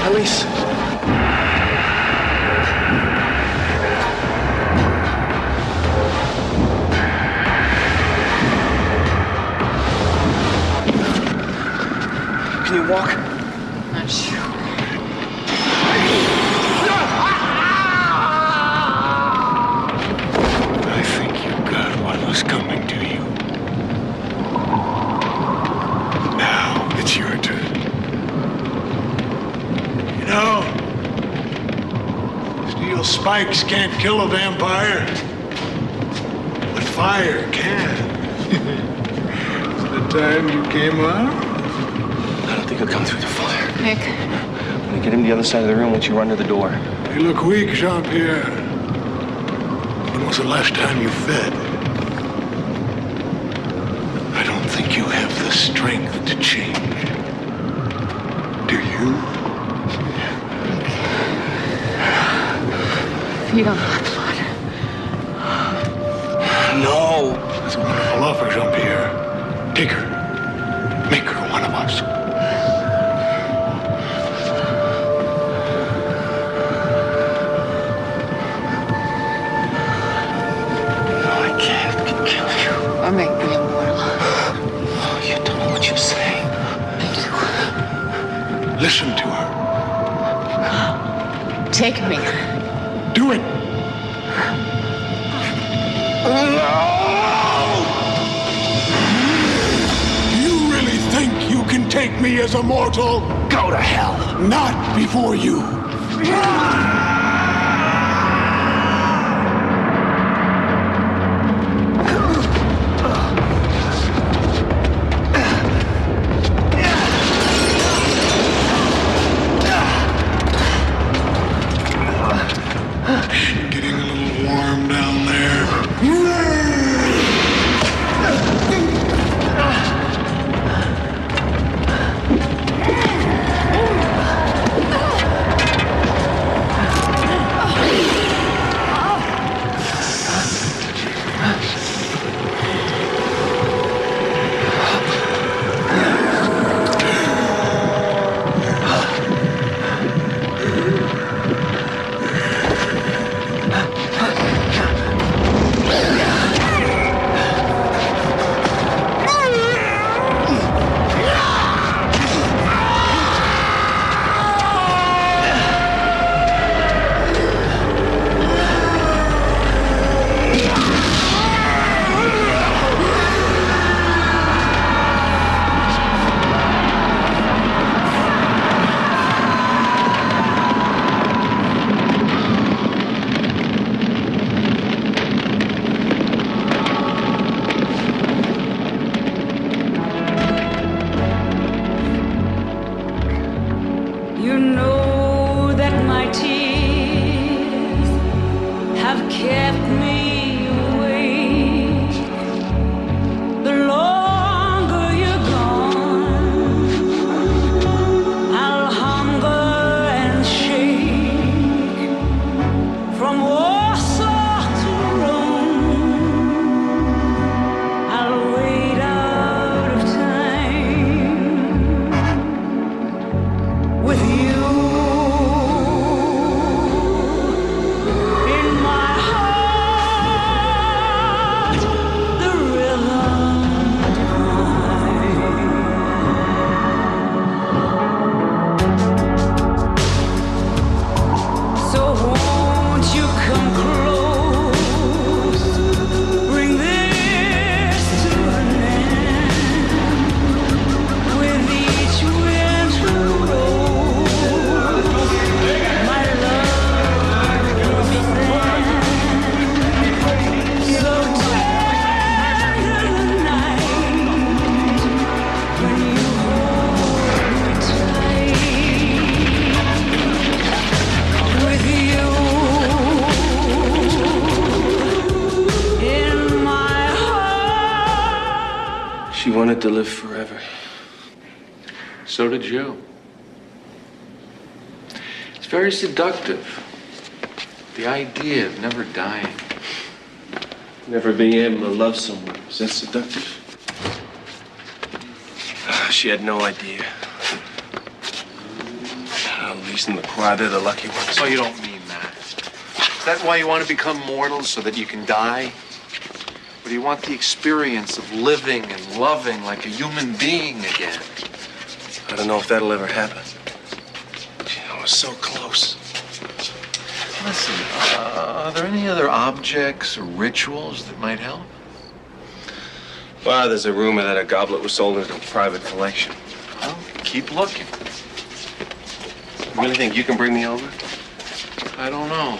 Elise. Can you walk? Not sure. I think you got what was coming to you. Now it's your turn. You know, steel spikes can't kill a vampire, but fire can. Is the time you came out? I don't think he'll come through the fire. Nick. When you get him to the other side of the room, once you run to the door. You look weak, Jean-Pierre. When was the last time you fed? I don't think you have the strength to change. Do you? Feed on hot blood. No. That's a wonderful offer, Jean-Pierre. Take her. Make her one of us. Or make me immortal. Oh, you don't know what you're saying. I Listen to her. do. Take me. Do it. You really think you can take me as a mortal? Go to hell. Not before you. Getting a little warm down there. She wanted to live forever. So did you. It's very seductive. The idea of never dying. Never being able to love someone. Is that seductive? She had no idea. At least in the choir, they're the lucky ones. So you don't mean that. Is that why you want to become mortal, so that you can die? Or do you want the experience of living and loving like a human being again? I don't know if that'll ever happen. I was so close. Listen, are there any other objects or rituals that might help? Well, there's a rumor that a goblet was sold as a private collection. Well, keep looking. You really think you can bring me over? I don't know.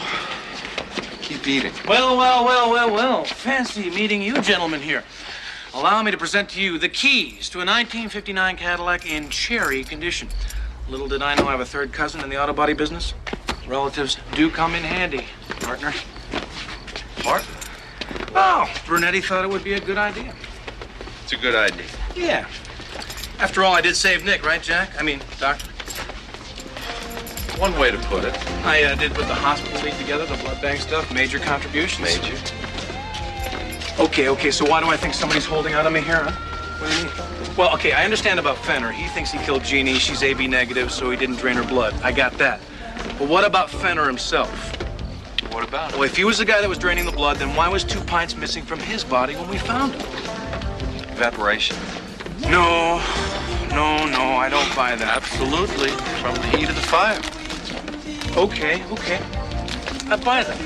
Keep eating. Well. Fancy meeting you gentlemen here. Allow me to present to you the keys to a 1959 Cadillac in cherry condition. Little did I know I have a third cousin in the auto body business. Relatives do come in handy, partner. What? Oh, Brunetti thought it would be a good idea. It's a good idea. Yeah. After all, I did save Nick, right, Jack? I mean, Doctor. One way to put it. I did put the hospital league together, the blood bank stuff, major contributions. Major? Okay, so why do I think somebody's holding out on me here, huh? What do you mean? Well, okay, I understand about Fenner. He thinks he killed Jeannie. She's AB negative, so he didn't drain her blood. I got that. But what about Fenner himself? What about him? Well, if he was the guy that was draining the blood, then why was 2 pints missing from his body when we found him? Evaporation. No, I don't buy that. Absolutely. From the heat of the fire. Okay. I buy that.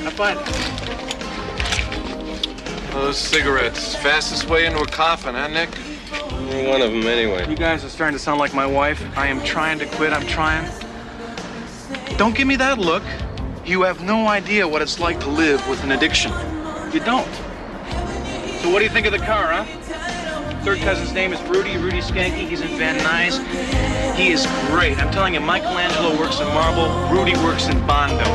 Those cigarettes. Fastest way into a coffin, huh, Nick? One of them, anyway. You guys are starting to sound like my wife. I am trying to quit. I'm trying. Don't give me that look. You have no idea what it's like to live with an addiction. You don't. So what do you think of the car, huh? Third cousin's name is Rudy Skanky. He's in Van Nuys. He is great. I'm telling you, Michelangelo works in marble. Rudy works in Bondo.